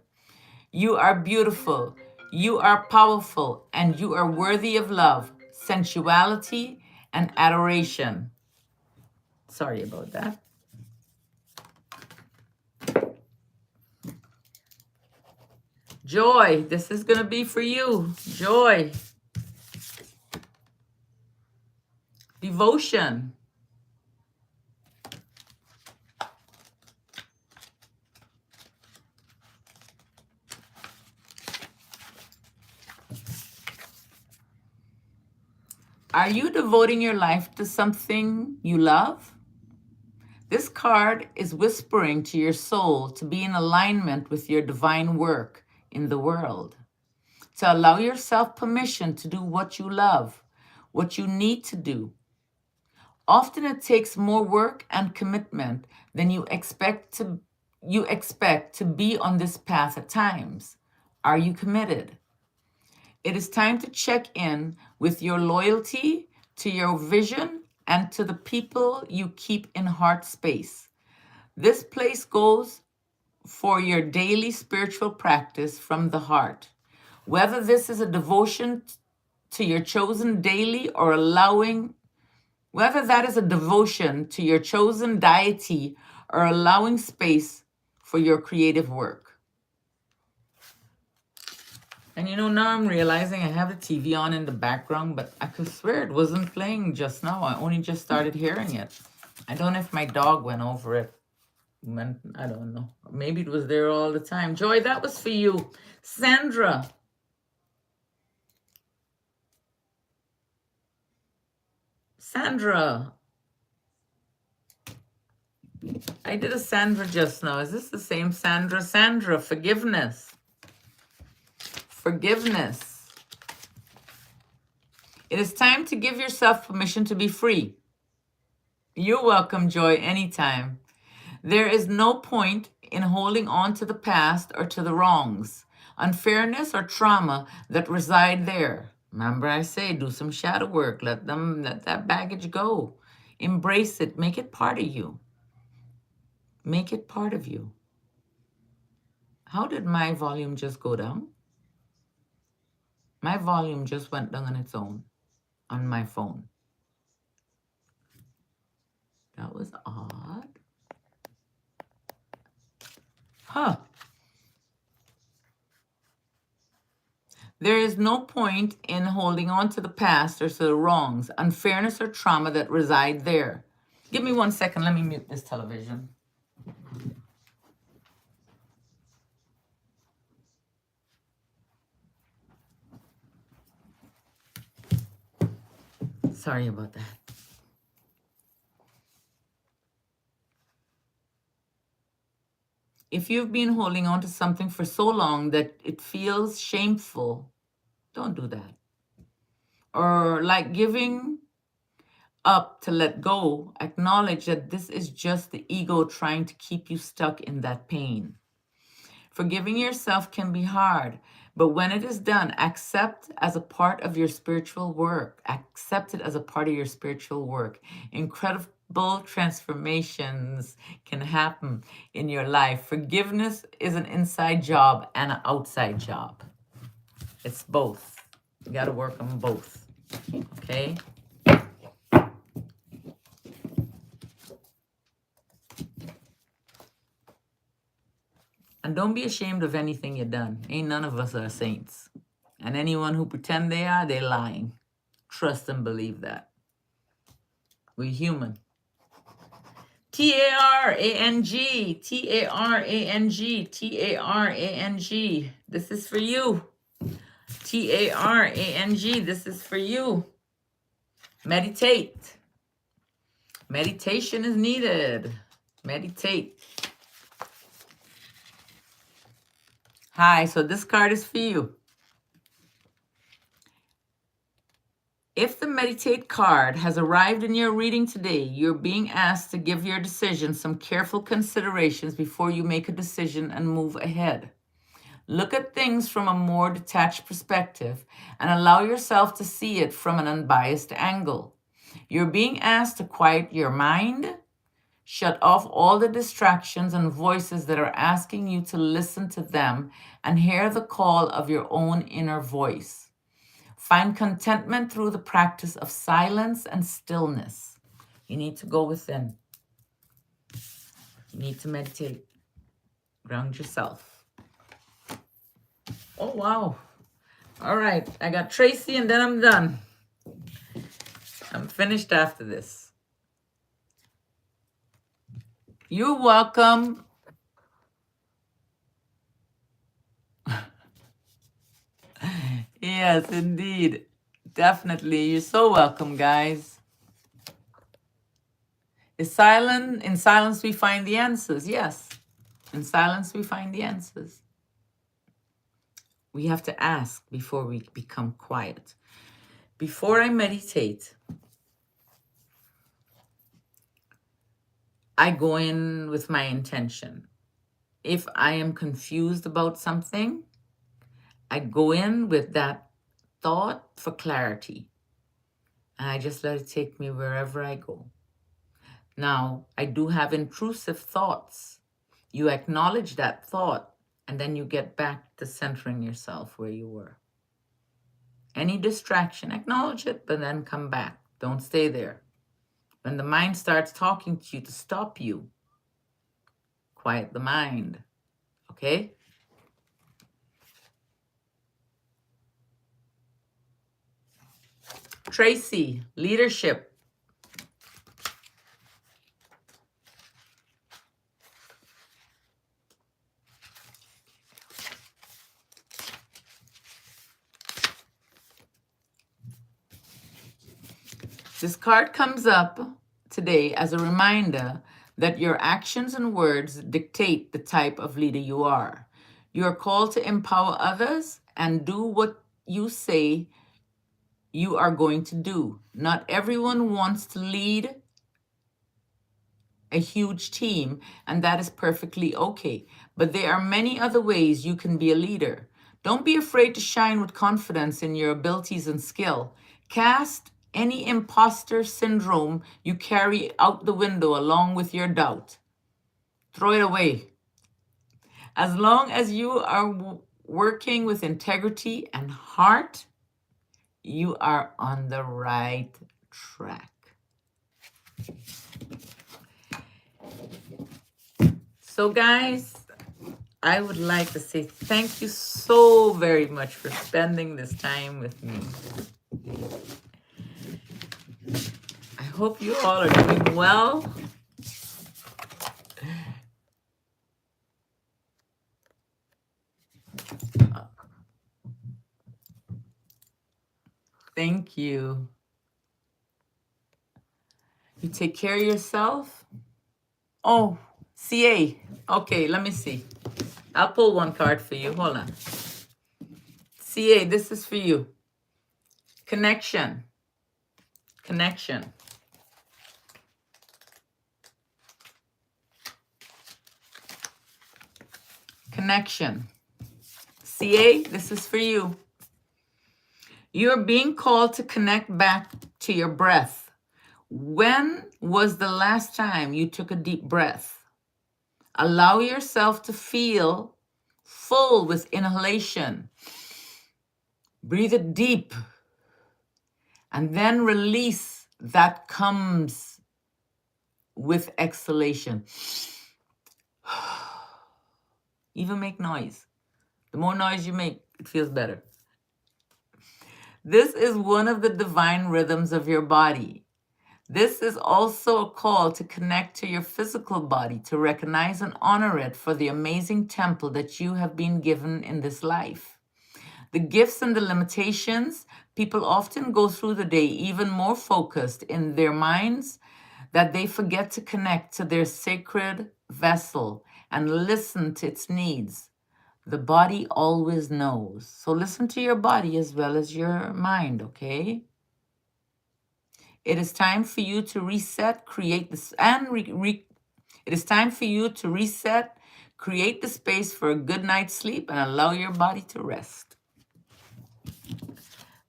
You are beautiful, you are powerful, and you are worthy of love, sensuality, and adoration. Sorry about that. Joy, this is going to be for you. Joy. Devotion. Are you devoting your life to something you love? This card is whispering to your soul to be in alignment with your divine work in the world, to allow yourself permission to do what you love, what you need to do. Often it takes more work and commitment than you expect to be on this path at times. Are you committed? It is time to check in with your loyalty to your vision and to the people you keep in heart space. This place goes for your daily spiritual practice from the heart. Whether this is a devotion to your chosen daily or whether that is a devotion to your chosen deity or allowing space for your creative work. And now I'm realizing I have the TV on in the background, but I could swear it wasn't playing just now. I only just started hearing it. I don't know if my dog went over it. I don't know. Maybe it was there all the time. Joy, that was for you. Sandra. Sandra. I did a Sandra just now. Is this the same Sandra? Sandra, forgiveness. Forgiveness. It is time to give yourself permission to be free. You're welcome, Joy, anytime. There is no point in holding on to the past or to the wrongs, unfairness, or trauma that reside there. Remember, I say do some shadow work. Let that baggage go. Embrace it. Make it part of you. Make it part of you. How did my volume just go down? My volume just went down on its own on my phone. That was odd. Huh. There is no point in holding on to the past or to the wrongs, unfairness, or trauma that reside there. Give me 1 second. Let me mute this television. Sorry about that. If you've been holding on to something for so long that it feels shameful, don't do that. Or like giving up to let go, acknowledge that this is just the ego trying to keep you stuck in that pain. Forgiving yourself can be hard, but when it is done, accept as a part of your spiritual work. Accept it as a part of your spiritual work. Incredible transformations can happen in your life. Forgiveness is an inside job and an outside job. It's both. You got to work on both. Okay? And don't be ashamed of anything you've done. Ain't none of us are saints. And anyone who pretend they are, they're lying. Trust and believe that. We're human. T-A-R-A-N-G. T-A-R-A-N-G. T-A-R-A-N-G. This is for you. T-A-R-A-N-G. This is for you. Meditate. Meditation is needed. Meditate. Hi, so this card is for you. If the Meditate card has arrived in your reading today, you're being asked to give your decision some careful considerations before you make a decision and move ahead. Look at things from a more detached perspective and allow yourself to see it from an unbiased angle. You're being asked to quiet your mind, shut off all the distractions and voices that are asking you to listen to them, and hear the call of your own inner voice. Find contentment through the practice of silence and stillness. You need to go within. You need to meditate. Ground yourself. Oh, wow. All right. I got Tracy and then I'm done. I'm finished after this. You're welcome. Yes, indeed. Definitely. You're so welcome, guys. In silence we find the answers. Yes. In silence we find the answers. We have to ask before we become quiet. Before I meditate, I go in with my intention. If I am confused about something, I go in with that thought for clarity. And I just let it take me wherever I go. Now, I do have intrusive thoughts. You acknowledge that thought, and then you get back to centering yourself where you were. Any distraction, acknowledge it, but then come back. Don't stay there. When the mind starts talking to you to stop you, quiet the mind. Okay? Tracy, leadership. This card comes up today as a reminder that your actions and words dictate the type of leader you are. You are called to empower others and do what you say you are going to do. Not everyone wants to lead a huge team, and that is perfectly okay. But there are many other ways you can be a leader. Don't be afraid to shine with confidence in your abilities and skill. Cast any imposter syndrome you carry out the window along with your doubt. Throw it away. As long as you are working with integrity and heart, you are on the right track. So, guys, I would like to say thank you so very much for spending this time with me. I hope you all are doing well. Thank you. You take care of yourself. Oh, CA. Okay, let me see. I'll pull one card for you. Hold on. CA, this is for you. Connection. Connection. Connection. CA, this is for you. You're being called to connect back to your breath. When was the last time you took a deep breath? Allow yourself to feel full with inhalation. Breathe it deep. And then release that comes with exhalation. Even make noise. The more noise you make, it feels better. This is one of the divine rhythms of your body. This is also a call to connect to your physical body, to recognize and honor it for the amazing temple that you have been given in this life. The gifts and the limitations, people often go through the day even more focused in their minds that they forget to connect to their sacred vessel and listen to its needs. The body always knows. So listen to your body as well as your mind, okay? It is time for you to reset, create this, and it is time for you to reset, create the space for a good night's sleep, and allow your body to rest.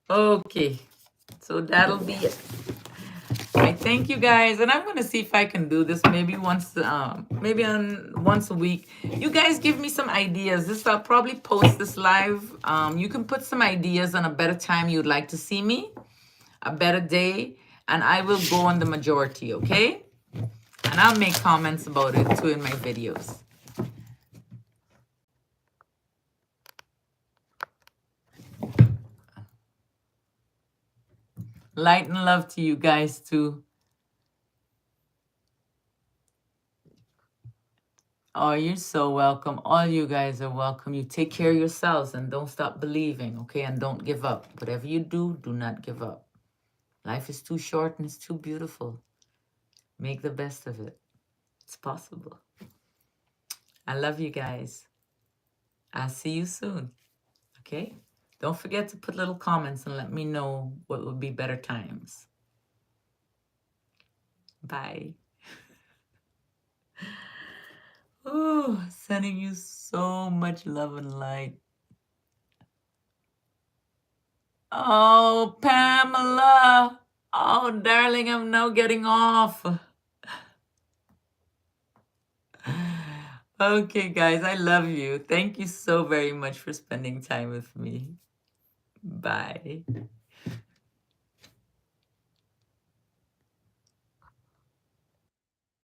Okay, so that'll be it. I thank you guys, and I'm gonna see if I can do this maybe once a week. You guys give me some ideas. I'll probably post this live. You can put some ideas on a better time you'd like to see me, a better day, and I will go on the majority, okay? And I'll make comments about it too in my videos. Light and love to you guys too. Oh, you're so welcome. All you guys are welcome. You take care of yourselves and don't stop believing, okay? And don't give up. Whatever you do, do not give up. Life is too short and it's too beautiful. Make the best of it. It's possible. I love you guys. I'll see you soon, okay? Don't forget to put little comments and let me know what would be better times. Bye. Oh, sending you so much love and light. Oh, Pamela. Oh, darling, I'm now getting off. Okay, guys, I love you. Thank you so very much for spending time with me. Bye.